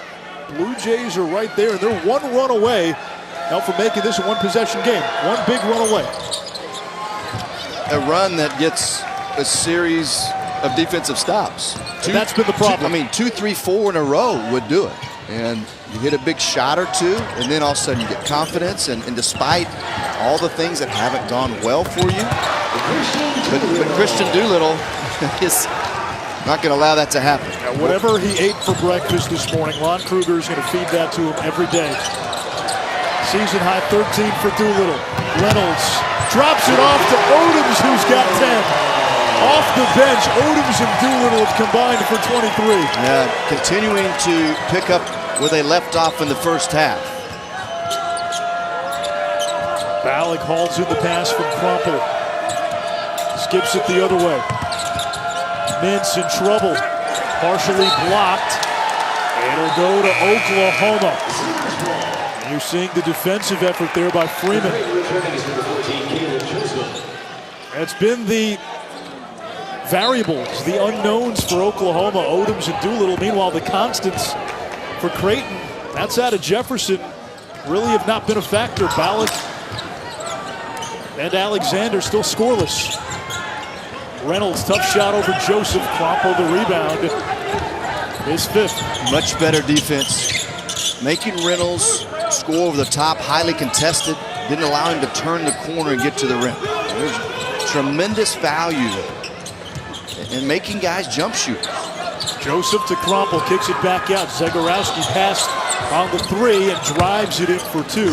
Blue Jays are right there, and they're 1 run away now from making this a 1-possession game. 1 big run away. A run that gets a series of defensive stops. That's been the problem. 2, 3, 4 in a row would do it. And you hit a big shot or 2, and then all of a sudden you get confidence. And despite all the things that haven't gone well for you, but Christian Doolittle is not going to allow that to happen. Now, whatever he ate for breakfast this morning, Lon Kruger is going to feed that to him every day. Season high 13 for Doolittle. Reynolds drops it off to Odoms, who's got 10. Off the bench, Odoms and Doolittle have combined for 23. Yeah, continuing to pick up where they left off in the first half. Ballack hauls in the pass from Crumple. Skips it the other way. Mintz in trouble. Partially blocked. It'll go to Oklahoma. And you're seeing the defensive effort there by Freeman. It's been the variables, the unknowns for Oklahoma, Odoms and Doolittle. Meanwhile, the constants for Creighton, outside of Jefferson, really have not been a factor. Ballack and Alexander still scoreless. Reynolds, tough shot over Joseph. Crompo the rebound. His 5th. Much better defense. Making Reynolds score over the top, highly contested. Didn't allow him to turn the corner and get to the rim. There's tremendous value in making guys jump shoot. Joseph to Crompo, kicks it back out. Zagorowski passed on the 3 and drives it in for 2.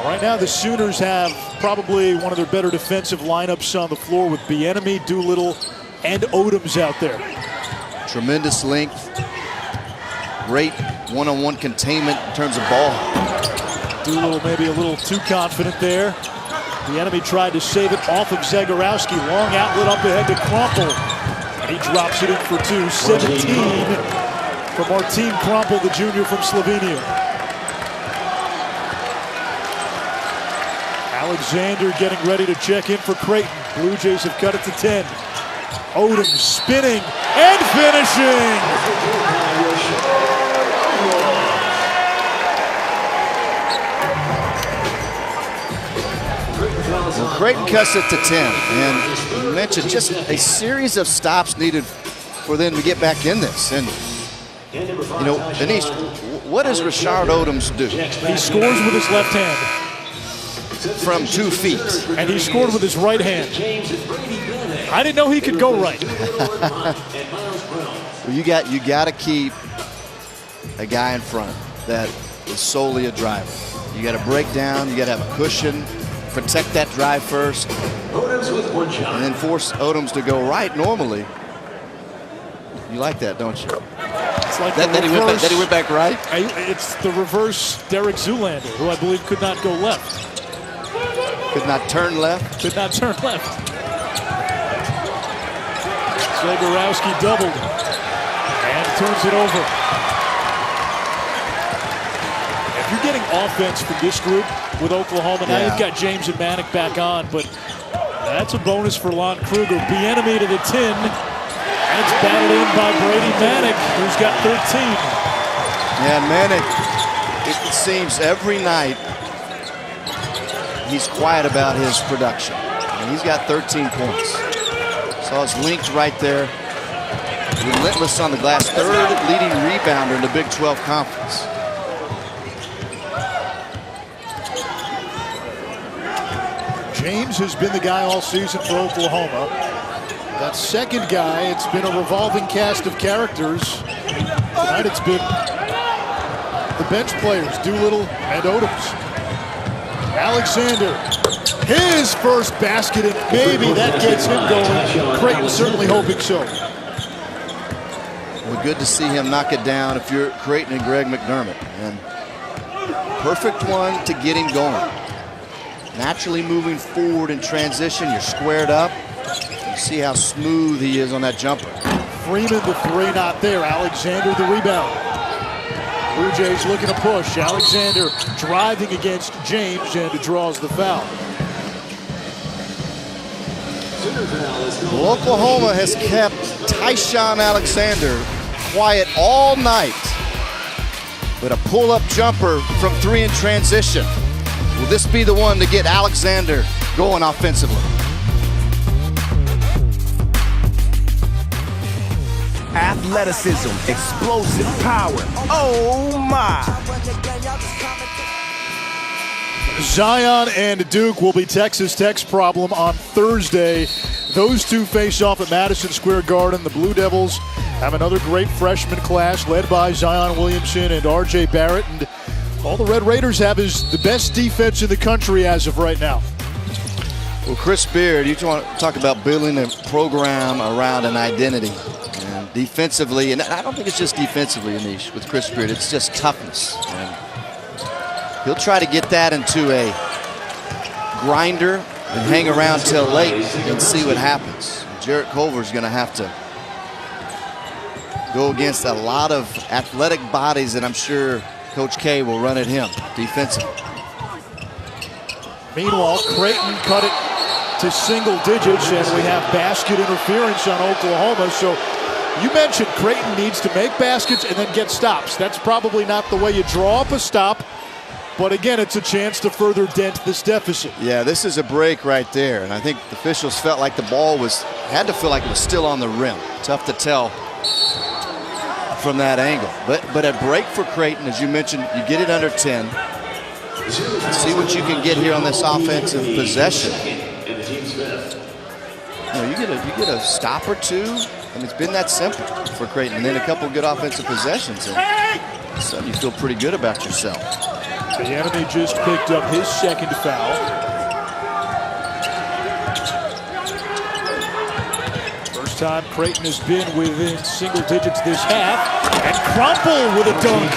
Right now, the Sooners have probably one of their better defensive lineups on the floor with Bienemy, Doolittle, and Odoms out there. Tremendous length. Great one-on-one containment in terms of ball. Doolittle maybe a little too confident there. Bienemy tried to save it off of Zagorowski. Long outlet up ahead to Crumple. And he drops it in for 2. 17 for Martin Crumple, the junior from Slovenia. Alexander getting ready to check in for Creighton. Blue Jays have cut it to 10. Odom spinning and finishing. Well, Creighton cuts it to 10. And you mentioned just a series of stops needed for them to get back in this. And, you know, Denise, what does Rashard Odoms do? He scores with his left hand. From 2 feet. And he scored with his right hand. I didn't know he could go right. Well, you got to keep a guy in front that is solely a driver. You got to break down. You got to have a cushion. Protect that drive first. And then force Odoms to go right normally. You like that, don't you? It's like that he went back right? It's the reverse Derek Zoolander, who I believe could not go left. Could not turn left. Could not turn left. Zagorowski doubled and turns it over. If you're getting offense from this group with Oklahoma, now you've got James and Manick back on, but That's a bonus for Lon Kruger. Bieniemy to the 10. That's batted in by Brady Manick, who's got 13. Yeah, Manick, it seems every night he's quiet about his production. And he's got 13 points. So it's linked right there. Relentless on the glass, third leading rebounder in the Big 12 Conference. James has been the guy all season for Oklahoma. That second guy, it's been a revolving cast of characters. Tonight it's been the bench players, Doolittle and Odoms. Alexander, his first basket, and maybe that gets him going. Creighton certainly hoping so. Well, good to see him knock it down if you're Creighton and Greg McDermott. And perfect one to get him going. Naturally moving forward in transition, you're squared up. You see how smooth he is on that jumper. Freeman, the three, not there. Alexander, the rebound. Blue Jays looking to push. Alexander driving against James and draws the foul. Well, Oklahoma has kept Tyshawn Alexander quiet all night with a pull-up jumper from three in transition. Will this be the one to get Alexander going offensively? Athleticism, explosive power. Oh my! Zion and Duke will be Texas Tech's problem on Thursday. Those two face off at Madison Square Garden. The Blue Devils have another great freshman class led by Zion Williamson and R.J. Barrett. And all the Red Raiders have is the best defense in the country as of right now. Well, Chris Beard, you want to talk about building a program around an identity. And defensively, and I don't think it's just defensively, Anish, with Chris Beard. It's just toughness. And he'll try to get that into a grinder and hang around till late and see what happens. Jarrett Culver's going to have to go against a lot of athletic bodies that I'm sure Coach K will run at him defensively. Meanwhile, Creighton cut it to single digits, and we have basket interference on Oklahoma. So you mentioned Creighton needs to make baskets and then get stops. That's probably not the way you draw up a stop. But again, it's a chance to further dent this deficit. Yeah, this is a break right there. And I think the officials felt like the ball had to feel like it was still on the rim. Tough to tell from that angle. But a break for Creighton, as you mentioned, you get it under 10. See what you can get here on this offensive possession. You know, you get a stop or two. I mean, it's been that simple for Creighton. And then a couple of good offensive possessions. And so you feel pretty good about yourself. Bieniemy just picked up his second foul. First time Creighton has been within single digits this half. And Crumple with a dunk.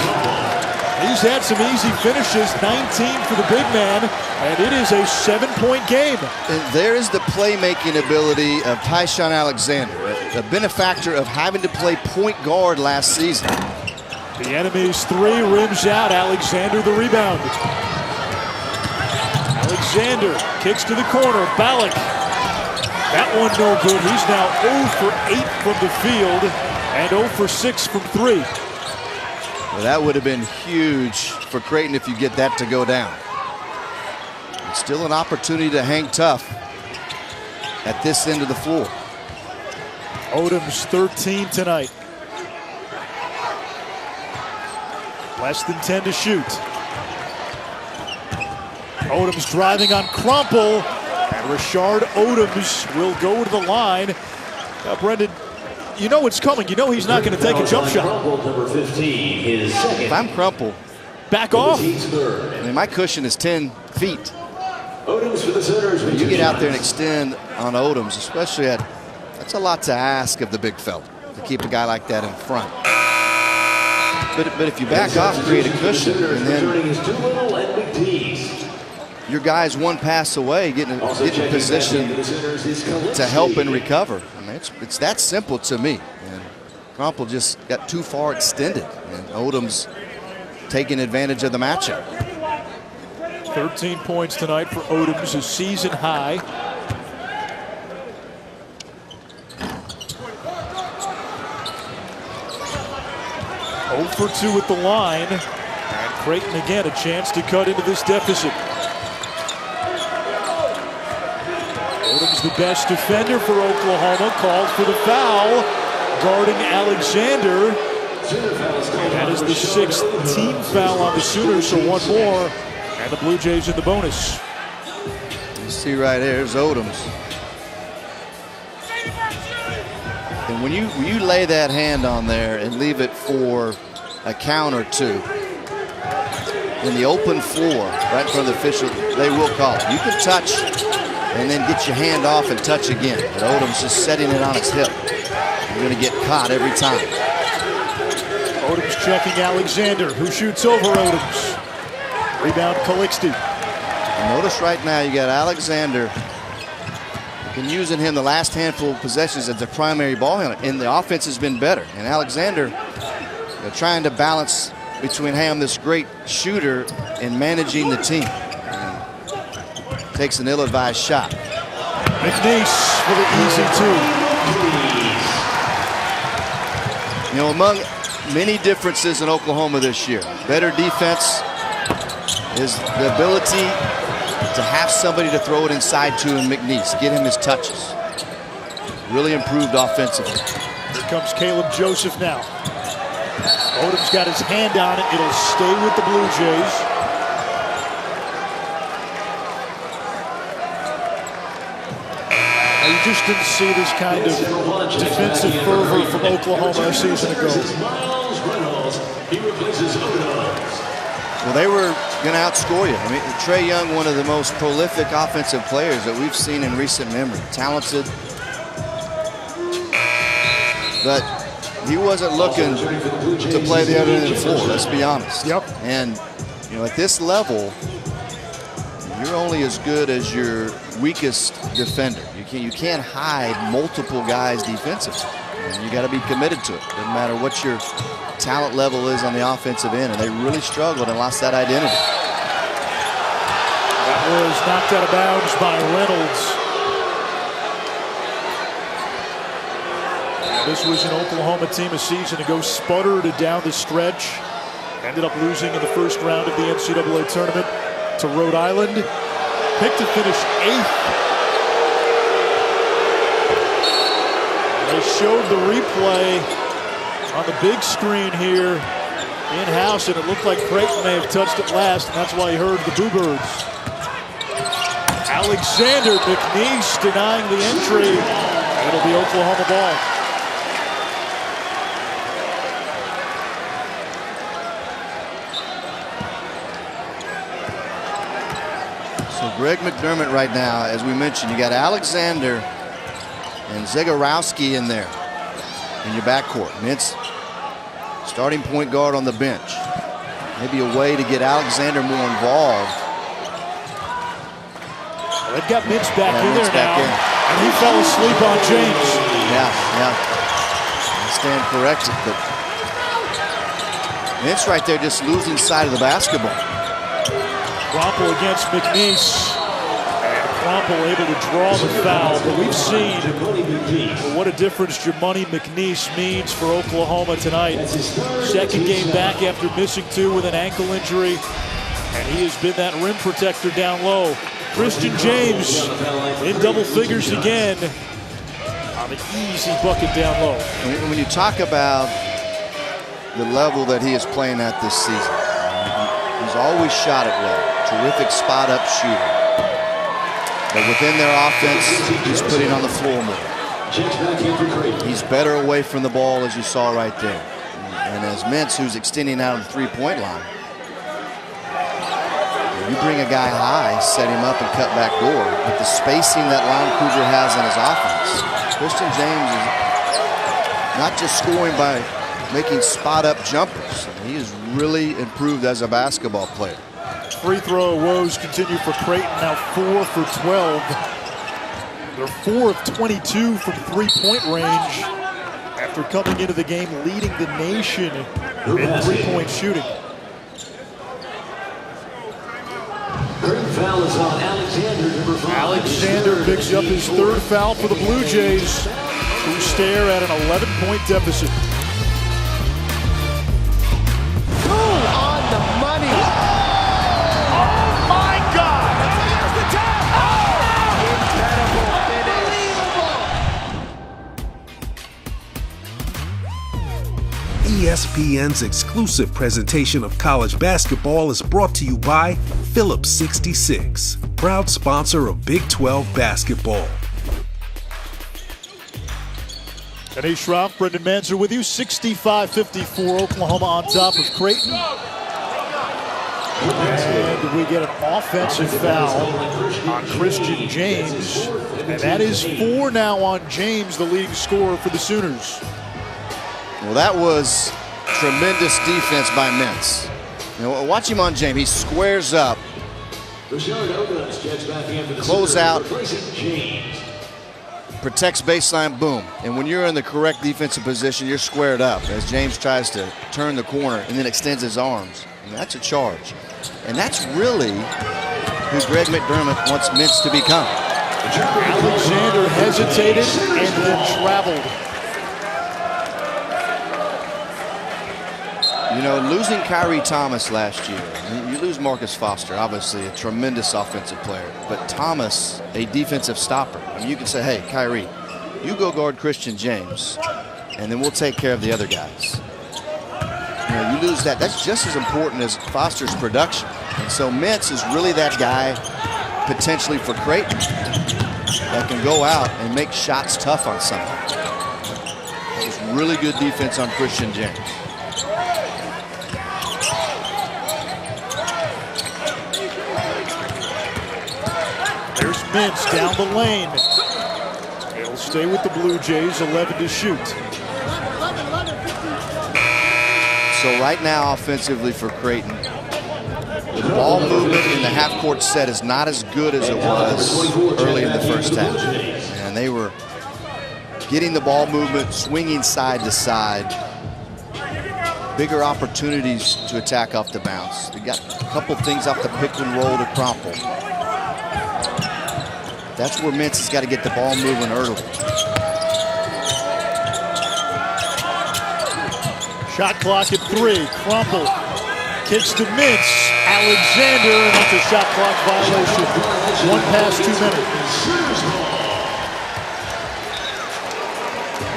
He's had some easy finishes, 19 for the big man, and it is a 7-point game. And there is the playmaking ability of Tyshawn Alexander, a benefactor of having to play point guard last season. Bieniemy's three rims out. Alexander the rebound. Alexander kicks to the corner. Ballack. That one no good. He's now 0 for 8 from the field and 0 for 6 from 3. Well, that would have been huge for Creighton if you get that to go down. It's still an opportunity to hang tough at this end of the floor. Odom's 13 tonight. Less than 10 to shoot. Odom's driving on Crumple. And Rashard Odoms will go to the line. Now, Brendan, you know it's coming. You know he's not going to take a jump shot. If I'm Crumple, back off. I mean, my cushion is 10 feet. When you get out there and extend on Odoms, especially that's a lot to ask of the big fella, to keep a guy like that in front. But if you back off, create a cushion, and then your guy's one pass away, getting in position to help and recover. I mean, it's that simple to me. And Crumple just got too far extended, and Odom's taking advantage of the matchup. 13 points tonight for Odoms, a season high. 0 for 2 at the line. And Creighton again a chance to cut into this deficit. Odom's the best defender for Oklahoma, called for the foul, guarding Alexander. That is the 6th team foul on the Sooners, so one more, and the Blue Jays in the bonus. You see right here's Odoms. And when you lay that hand on there and leave it for a count or two, in the open floor, right in front of the official, they will call it. You can touch and then get your hand off and touch again. But Odom's just setting it on his hip. You're going to get caught every time. Odom's checking Alexander, who shoots over Odom's. Rebound Calixte. Notice right now you got Alexander. Been using him the last handful of possessions as the primary ball handler, and the offense has been better. And Alexander trying to balance between, hey, I'm this great shooter and managing the team. And takes an ill-advised shot. McNeese for the easy 2. You know, among many differences in Oklahoma this year, better defense is the ability to have somebody to throw it inside to in McNeese, get him his touches. Really improved offensively. Here comes Caleb Joseph now. Odom's got his hand on it. It'll stay with the Blue Jays. Now, you just didn't see this kind of defensive fervor from Oklahoma a season ago. Well, they were going to outscore you. I mean, Trae Young, one of the most prolific offensive players that we've seen in recent memory. Talented. But he wasn't looking to play the other end of the floor, let's be honest. Yep. And, you know, at this level, you're only as good as your weakest defender. You can't hide multiple guys defensively. You got to be committed to it. Doesn't matter what your talent level is on the offensive end, and they really struggled and lost that identity. That was knocked out of bounds by Reynolds. This was an Oklahoma team a season ago, sputtered down the stretch. Ended up losing in the first round of the NCAA tournament to Rhode Island. Picked to finish 8th. They showed the replay on the big screen here in-house, and it looked like Creighton may have touched it last, and that's why you heard the Boo Birds. Alexander McNeese denying the entry. It'll be Oklahoma ball. So Greg McDermott right now, as we mentioned, you got Alexander and Zagorowski in there in your backcourt. Mintz, starting point guard on the bench. Maybe a way to get Alexander more involved. Well, they've got Mintz back in there now, and he fell asleep on James. Yeah. I stand corrected, but Mintz right there just losing sight of the basketball. Crumple against McNeese. Crumple able to draw the foul, but we've seen what a difference Jamoni McNeese means for Oklahoma tonight. Second game back after missing 2 with an ankle injury, and he has been that rim protector down low. Christian James in double figures again on an easy bucket down low. When you talk about the level that he is playing at this season, he's always shot it well. Terrific spot-up shooter. But within their offense, he's putting on the floor more. He's better away from the ball, as you saw right there. And as Mintz, who's extending out of the three-point line, you bring a guy high, set him up, and cut back door. With the spacing that Lon Kruger has in his offense, Christian James is not just scoring by making spot-up jumpers. He has really improved as a basketball player. Free throw woes continue for Creighton, now 4 for 12. They're 4 of 22 from three-point range after coming into the game leading the nation in three-point shooting. Third foul is on Alexander, number 5. Alexander picks up his 3rd foul for the Blue Jays, who stare at an 11-point deficit. ESPN's exclusive presentation of college basketball is brought to you by Phillips 66, proud sponsor of Big 12 basketball. Kenny Schroff, Brendan Manzer with you. 65-54, Oklahoma on top of Creighton. And we get an offensive foul on Christian James. And that is 4 now on James, the leading scorer for the Sooners. Well, that was tremendous defense by Mintz. You know, watch him on James. He squares up. Close out. Protects baseline, boom. And when you're in the correct defensive position, you're squared up as James tries to turn the corner and then extends his arms. And that's a charge. And that's really who Greg McDermott wants Mintz to become. Alexander hesitated and then traveled. You know, losing Kyrie Thomas last year, you lose Marcus Foster, obviously a tremendous offensive player, but Thomas, a defensive stopper. I mean, you can say, hey, Kyrie, you go guard Christian James, and then we'll take care of the other guys. You know, you lose that. That's just as important as Foster's production. And so Mintz is really that guy potentially for Creighton that can go out and make shots tough on somebody. It was really good defense on Christian James. There's Mintz down the lane. He'll stay with the Blue Jays, 11 to shoot. So right now, offensively for Creighton, the ball movement in the half-court set is not as good as it was early in the first half. And they were getting the ball movement, swinging side to side. Bigger opportunities to attack off the bounce. They got a couple things off the pick and roll to Crumple. That's where Mintz has got to get the ball moving early. Shot clock at 3. Crumple kicks to Mintz. Alexander, and that's a shot clock violation. 1 pass, 2 minutes.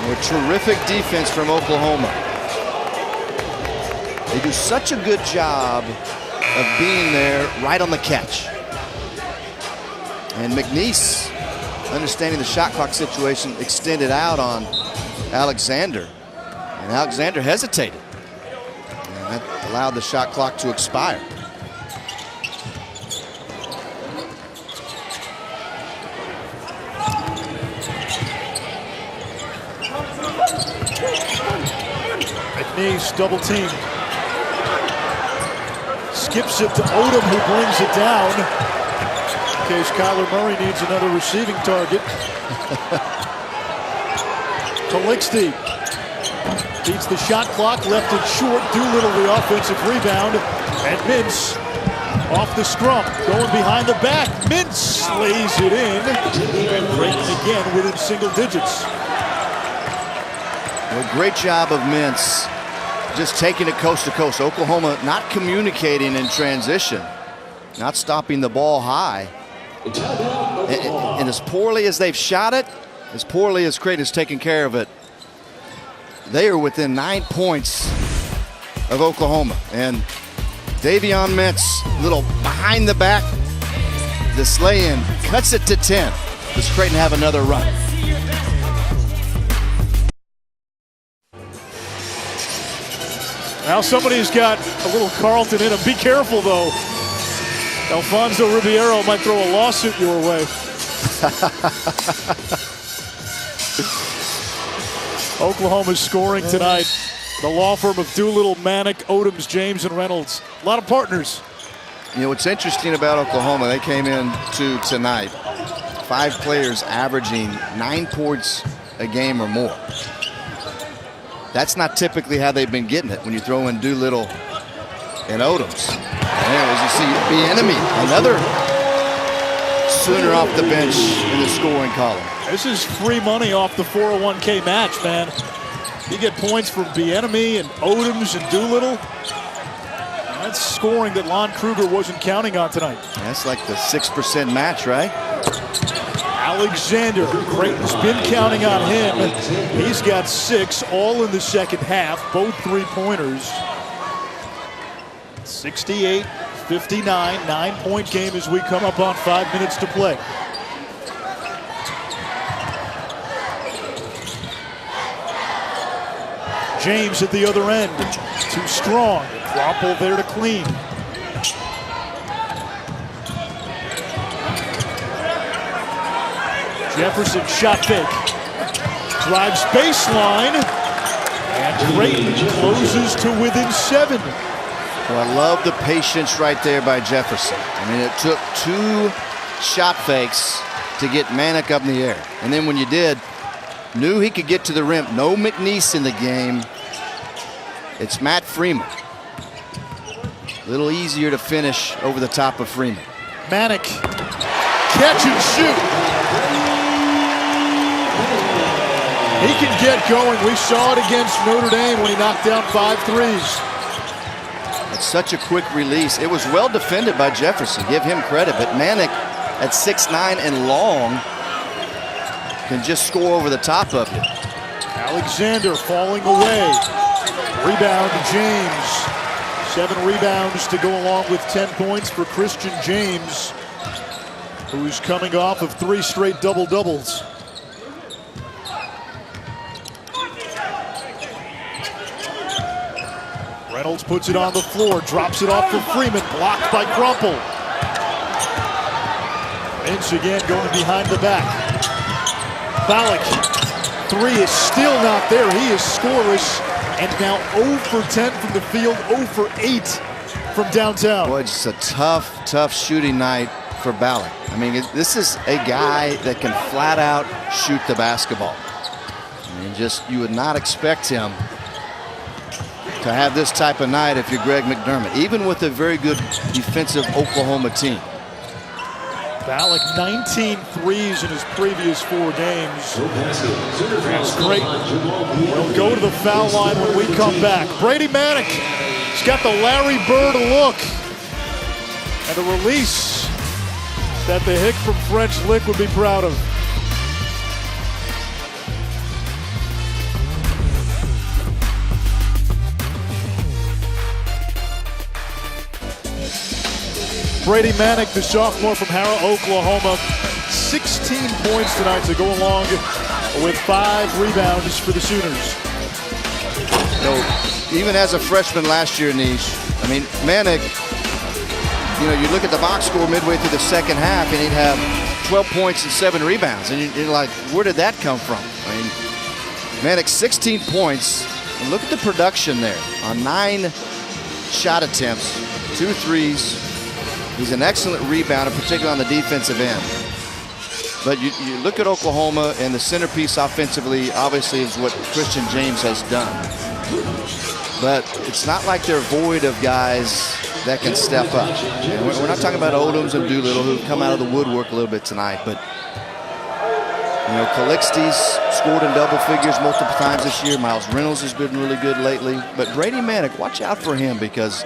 A terrific defense from Oklahoma. They do such a good job of being there right on the catch. And McNeese, understanding the shot clock situation, extended out on Alexander. And Alexander hesitated. And that allowed the shot clock to expire. McNeese double team. Skips it to Odom, who brings it down. In case Kyler Murray needs another receiving target. Calixte beats the shot clock, left it short. Doolittle the offensive rebound. And Mintz off the scrum, going behind the back. Mintz lays it in. And Creighton again within single digits. Well, great job of Mintz just taking it coast to coast. Oklahoma not communicating in transition, not stopping the ball high. And as poorly as they've shot it, as poorly as Creighton has taken care of it, they are within 9 points of Oklahoma. And Davion Mintz, little behind the back, this lay-in cuts it to 10. Does Creighton have another run? Now somebody's got a little Carlton in him. Be careful, though. Alfonso Ribeiro might throw a lawsuit your way. Oklahoma's scoring tonight. The law firm of Doolittle, Manick, Odoms, James, and Reynolds. A lot of partners. You know, what's interesting about Oklahoma, they came in to tonight, 5 players averaging 9 points a game or more. That's not typically how they've been getting it when you throw in Doolittle and Odoms. And as you see, Bieniemy, another Sooner off the bench in the scoring column. This is free money off the 401k match, man. You get points from Bieniemy and Odoms and Doolittle. That's scoring that Lon Kruger wasn't counting on tonight. That's like the 6% match, right? Alexander, Creighton's been counting on him. He's got 6, all in the second half, both three-pointers. 68-59, 9-point game as we come up on 5 minutes to play. James at the other end, too strong. Crumple there to clean. Jefferson shot fake. Drives baseline. And Creighton closes to within 7. Well, I love the patience right there by Jefferson. I mean, it took 2 shot fakes to get Manick up in the air. And then when you did, knew he could get to the rim. No McNeese in the game. It's Matt Freeman. A little easier to finish over the top of Freeman. Manick, catch and shoot. He can get going. We saw it against Notre Dame when he knocked down 5 threes. It's such a quick release. It was well defended by Jefferson. Give him credit. But Manick at 6'9" and long can just score over the top of you. Alexander falling away. Rebound to James. 7 rebounds to go along with 10 points for Christian James, who's coming off of 3 straight double-doubles. Reynolds puts it on the floor, drops it off for Freeman, blocked by Crumple. Ince again going behind the back. Ballack, 3 is still not there. He is scoreless, and now 0 for 10 from the field, 0 for 8 from downtown. Boy, just a tough shooting night for Ballack. I mean, this is a guy that can flat out shoot the basketball. I mean, just you would not expect him to have this type of night if you're Greg McDermott, even with a very good defensive Oklahoma team. Ballack 19 threes in his previous 4 games. That's great. We'll go to the foul line when we come back. Brady Manick, he's got the Larry Bird look and a release that the Hick from French Lick would be proud of. Brady Manick, the sophomore from Harrow, Oklahoma, 16 points tonight to go along with 5 rebounds for the Sooners. You know, even as a freshman last year, Nish, I mean, Manick, you know, you look at the box score midway through the second half, and he'd have 12 points and 7 rebounds. And you're like, where did that come from? I mean, Manick, 16 points. And look at the production there on 9 shot attempts, 2 threes. He's an excellent rebounder, particularly on the defensive end. But you look at Oklahoma, and the centerpiece offensively, obviously, is what Christian James has done. But it's not like they're void of guys that can step up. And we're not talking about Odoms and Doolittle, who've come out of the woodwork a little bit tonight. But, you know, Calixte's scored in double figures multiple times this year. Miles Reynolds has been really good lately. But Brady Manick, watch out for him, because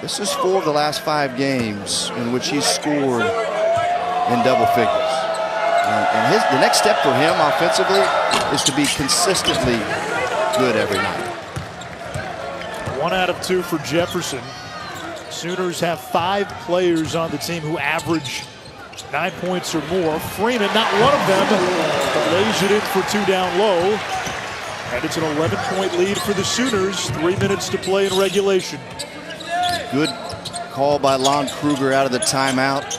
this is 4 of the last 5 games in which he's scored in double figures. And the next step for him offensively is to be consistently good every night. 1 out of 2 for Jefferson. Sooners have 5 players on the team who average 9 points or more. Freeman, not one of them, but lays it in for 2 down low. And it's an 11-point lead for the Sooners. 3 minutes to play in regulation. Good call by Lon Kruger out of the timeout.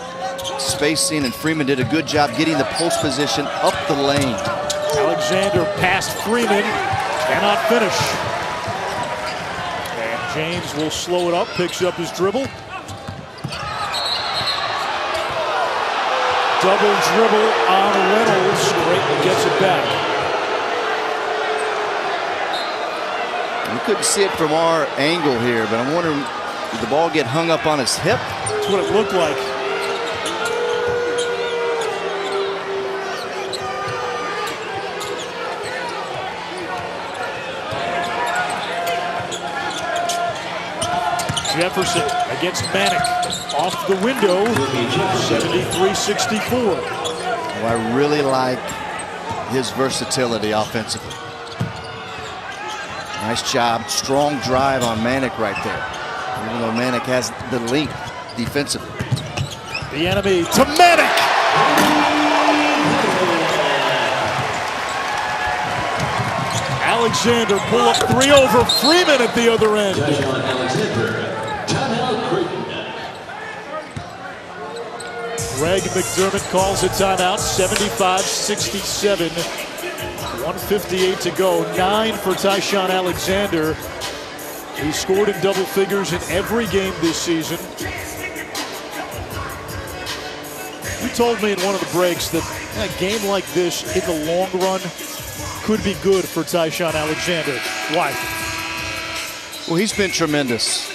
Spacing, and Freeman did a good job getting the post position up the lane. Alexander past Freeman, cannot finish. And James will slow it up, picks up his dribble. Double dribble on Reynolds. Creighton gets it back. We couldn't see it from our angle here, but I'm wondering, did the ball get hung up on his hip? That's what it looked like. Jefferson against Manick. Off the window, 73-64. Well, I really like his versatility offensively. Nice job. Strong drive on Manek right there. Even though Manek has the length defensively. The enemy to Manek. Alexander pull up three over Freeman at the other end. Greg McDermott calls a timeout. 75-67. 1:58 to go. 9 for Tyshawn Alexander. He scored in double figures in every game this season. You told me in one of the breaks that a game like this in the long run could be good for Tyshawn Alexander. Why? Well, he's been tremendous.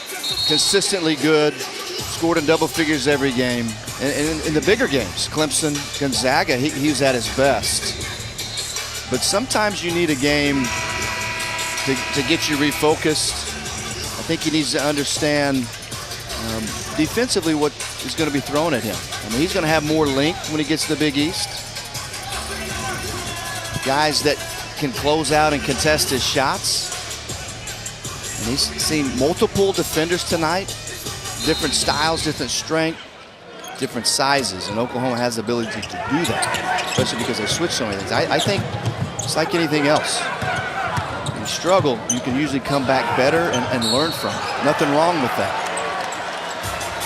Consistently good. Scored in double figures every game. And in the bigger games, Clemson, Gonzaga, he was at his best. But sometimes you need a game to get you refocused. I think he needs to understand defensively what is going to be thrown at him. I mean, he's going to have more length when he gets to the Big East. Guys that can close out and contest his shots. And he's seen multiple defenders tonight. Different styles, different strength, different sizes. And Oklahoma has the ability to do that, especially because they switch so many things. I think it's like anything else. You struggle, you can usually come back better and learn from it. Nothing wrong with that.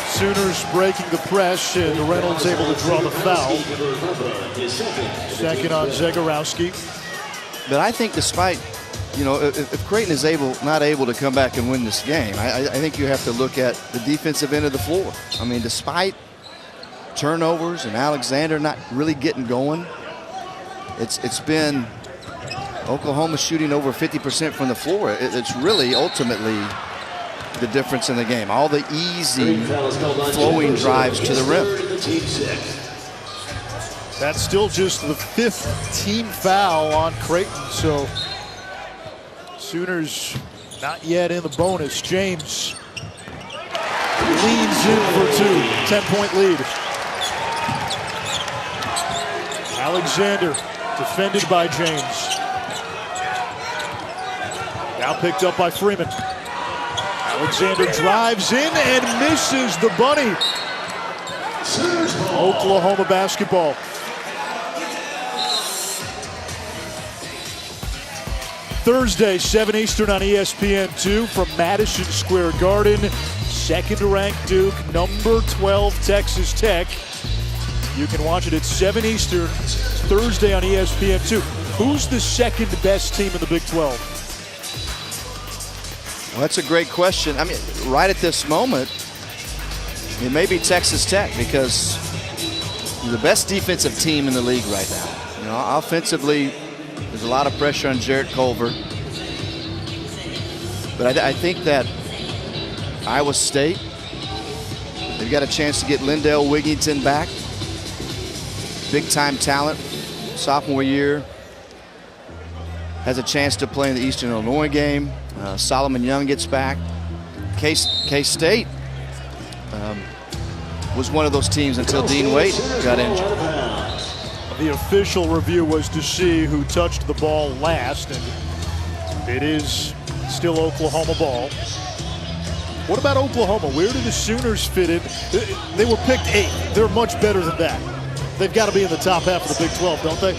Sooners breaking the press, and Reynolds able to draw the foul. Second on Zagorowski. But I think despite, you know, if Creighton is not able to come back and win this game, I think you have to look at the defensive end of the floor. I mean, despite turnovers and Alexander not really getting going, it's been Oklahoma shooting over 50% from the floor. It's really ultimately the difference in the game. All the easy flowing drives to the rim. That's still just the 5th team foul on Creighton, so Sooners not yet in the bonus. James leans in for 2, 10-point lead. Alexander defended by James. Now picked up by Freeman. Alexander drives in and misses the bunny. Oklahoma basketball. Thursday, 7 Eastern on ESPN2 from Madison Square Garden. Second-ranked Duke, number 12 Texas Tech. You can watch it at 7 Eastern Thursday on ESPN2. Who's the second best team in the Big 12? Well, that's a great question. I mean, right at this moment, it may be Texas Tech because the best defensive team in the league right now. You know, offensively, there's a lot of pressure on Jarrett Culver. But I think that Iowa State, they've got a chance to get Lindell Wigginton back. Big-time talent, sophomore year. Has a chance to play in the Eastern Illinois game. Solomon Young gets back. K-State was one of those teams until Dean Wade got injured. The official review was to see who touched the ball last, and it is still Oklahoma ball. What about Oklahoma? Where do the Sooners fit in? They were picked 8th. They're much better than that. They've got to be in the top half of the Big 12, don't they?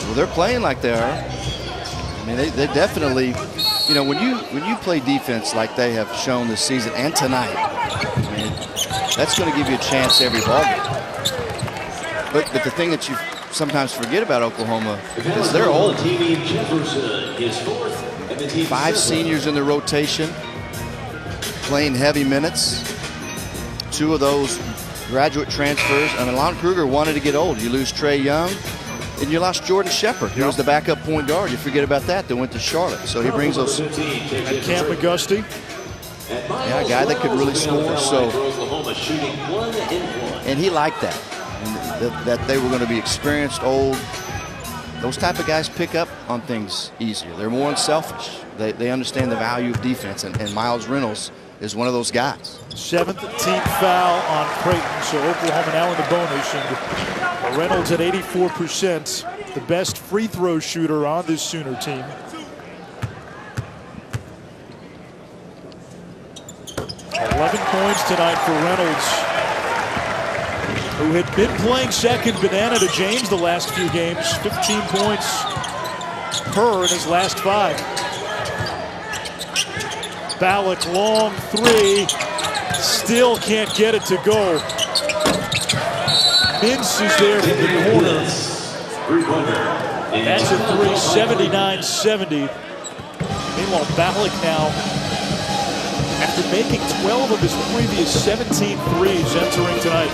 Well, they're playing like they are. I mean, they definitely, you know, when you play defense like they have shown this season and tonight, I mean, that's going to give you a chance every ball game. But the thing that you sometimes forget about Oklahoma is they're old. 5 seniors in the rotation, playing heavy minutes. 2 of those graduate transfers. I mean, Lon Kruger wanted to get old. You lose Trey Young, and you lost Jordan Shepard, who was the backup point guard. You forget about that. They went to Charlotte. So he brings those. And Cam McGusty. Yeah, a guy that could really score. So, and he liked that. That they were going to be experienced, old. those type of guys pick up on things easier. They're more unselfish. They understand the value of defense, and Miles Reynolds is one of those guys. 7th team foul on Creighton, so Oklahoma now in the bonus, and Reynolds at 84%, the best free throw shooter on this Sooner team. Points tonight for Reynolds, who had been playing second banana to James the last few games. 15 points per in his last 5. Ballack, long 3, still can't get it to go. Mintz is there from the corner. That's a 3, 79-70. Meanwhile, Ballack now, after making 12 of his previous 17 threes entering tonight.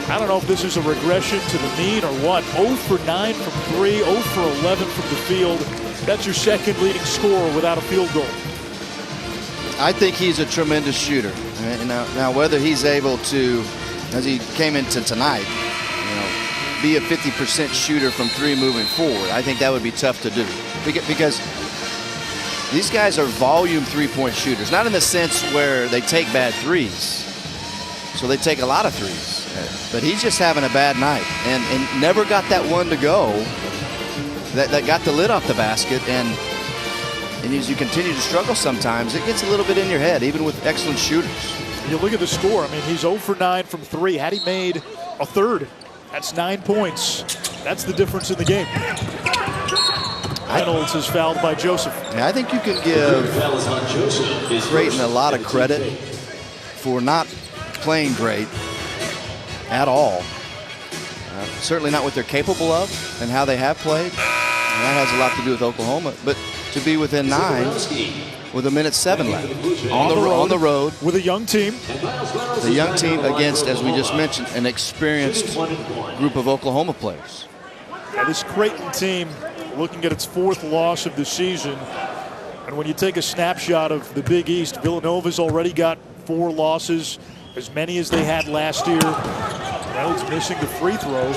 I don't know if this is a regression to the mean or what. 0 for 9 from 3, 0 for 11 from the field. That's your second leading scorer without a field goal. I think he's a tremendous shooter. Now whether he's able to, as he came into tonight, be a 50% shooter from 3 moving forward, I think that would be tough to do. Because these guys are volume 3-point shooters, not in the sense where they take bad threes. So they take a lot of threes. But he's just having a bad night and never got that one to go that got the lid off the basket. And as you continue to struggle sometimes, it gets a little bit in your head, even with excellent shooters. You look at the score. I mean, he's 0 for 9 from 3. Had he made a third, that's 9 points. That's the difference in the game. Reynolds is fouled by Joseph. Yeah, I think you can give Creighton a lot of credit for not playing great at all. Certainly not what they're capable of and how they have played. And that has a lot to do with Oklahoma. But to be within 9 with 1:07 left on the road with a young team. The young team against, as we just mentioned, an experienced group of Oklahoma players. Yeah, this Creighton team looking at its 4th loss of the season. And when you take a snapshot of the Big East, Villanova's already got 4 losses, as many as they had last year. Reynolds missing the free throw.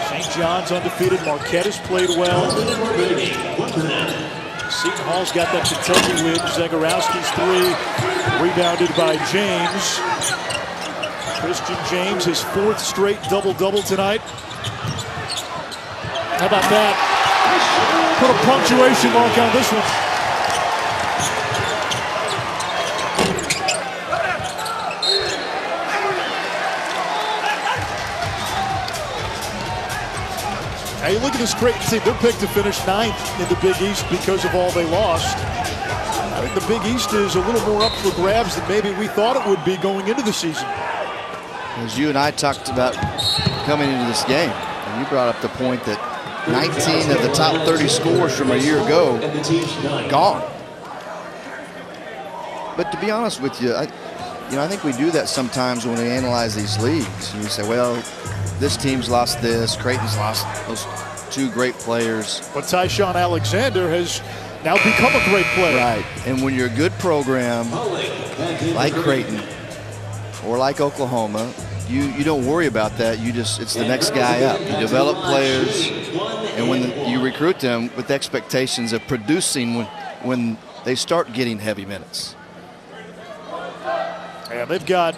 St. John's undefeated. Marquette has played well. Seton Hall's got that Kentucky win. Zagorowski's 3, rebounded by James. Christian James, his 4th straight double-double tonight. How about that? Put a punctuation mark on this one. Now you look at this Creighton team, they're picked to finish 9th in the Big East because of all they lost. I think the Big East is a little more up for grabs than maybe we thought it would be going into the season. As you and I talked about coming into this game, and you brought up the point that 19 of the top 30 scores from a year ago gone. But to be honest with you, I think we do that sometimes when we analyze these leagues. And we say, well, this team's lost this, Creighton's lost those 2 great players. But Tyshawn Alexander has now become a great player. Right, and when you're a good program like Creighton or like Oklahoma, you don't worry about that. It's the next guy up. You develop players, and when you recruit them with expectations of producing when they start getting heavy minutes. And they've got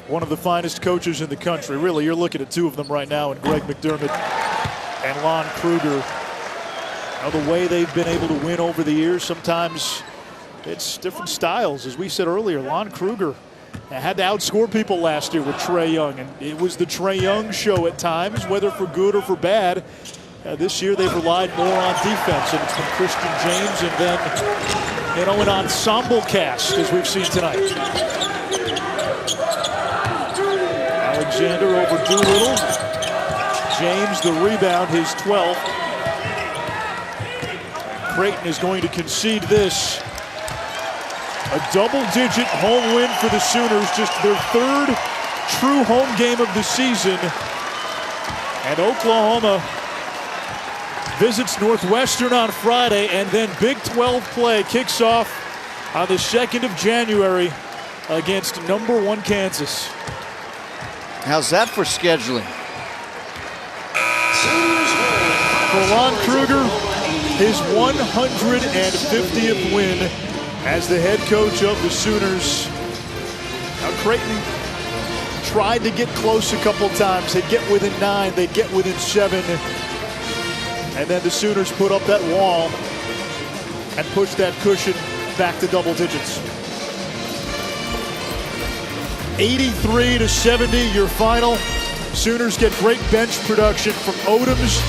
one of the finest coaches in the country. Really, you're looking at 2 of them right now, and Greg McDermott and Lon Kruger. Now, the way they've been able to win over the years, sometimes it's different styles. As we said earlier, Lon Kruger had to outscore people last year with Trae Young, and it was the Trae Young show at times, whether for good or for bad. This year they've relied more on defense, and it's been Christian James and then, an ensemble cast, as we've seen tonight. Alexander over Doolittle. James the rebound, his 12th. Creighton is going to concede this. A double-digit home win for the Sooners, just their 3rd true home game of the season. And Oklahoma visits Northwestern on Friday, and then Big 12 play kicks off on the 2nd of January against number 1 Kansas. How's that for scheduling? For Lon Kruger, his 150th win as the head coach of the Sooners. Now Creighton tried to get close a couple times. They'd get within 9, they'd get within 7. And then the Sooners put up that wall and pushed that cushion back to double digits. 83-70, your final. Sooners get great bench production from Odoms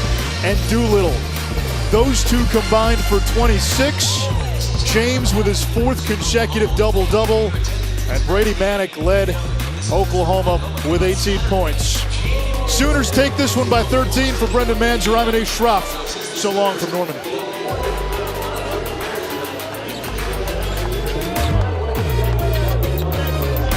and Doolittle. Those two combined for 26. James with his 4th consecutive double-double. And Brady Manick led Oklahoma with 18 points. Sooners take this one by 13. For Brendan Manzer, I'm Anish Shroff. So long from Norman.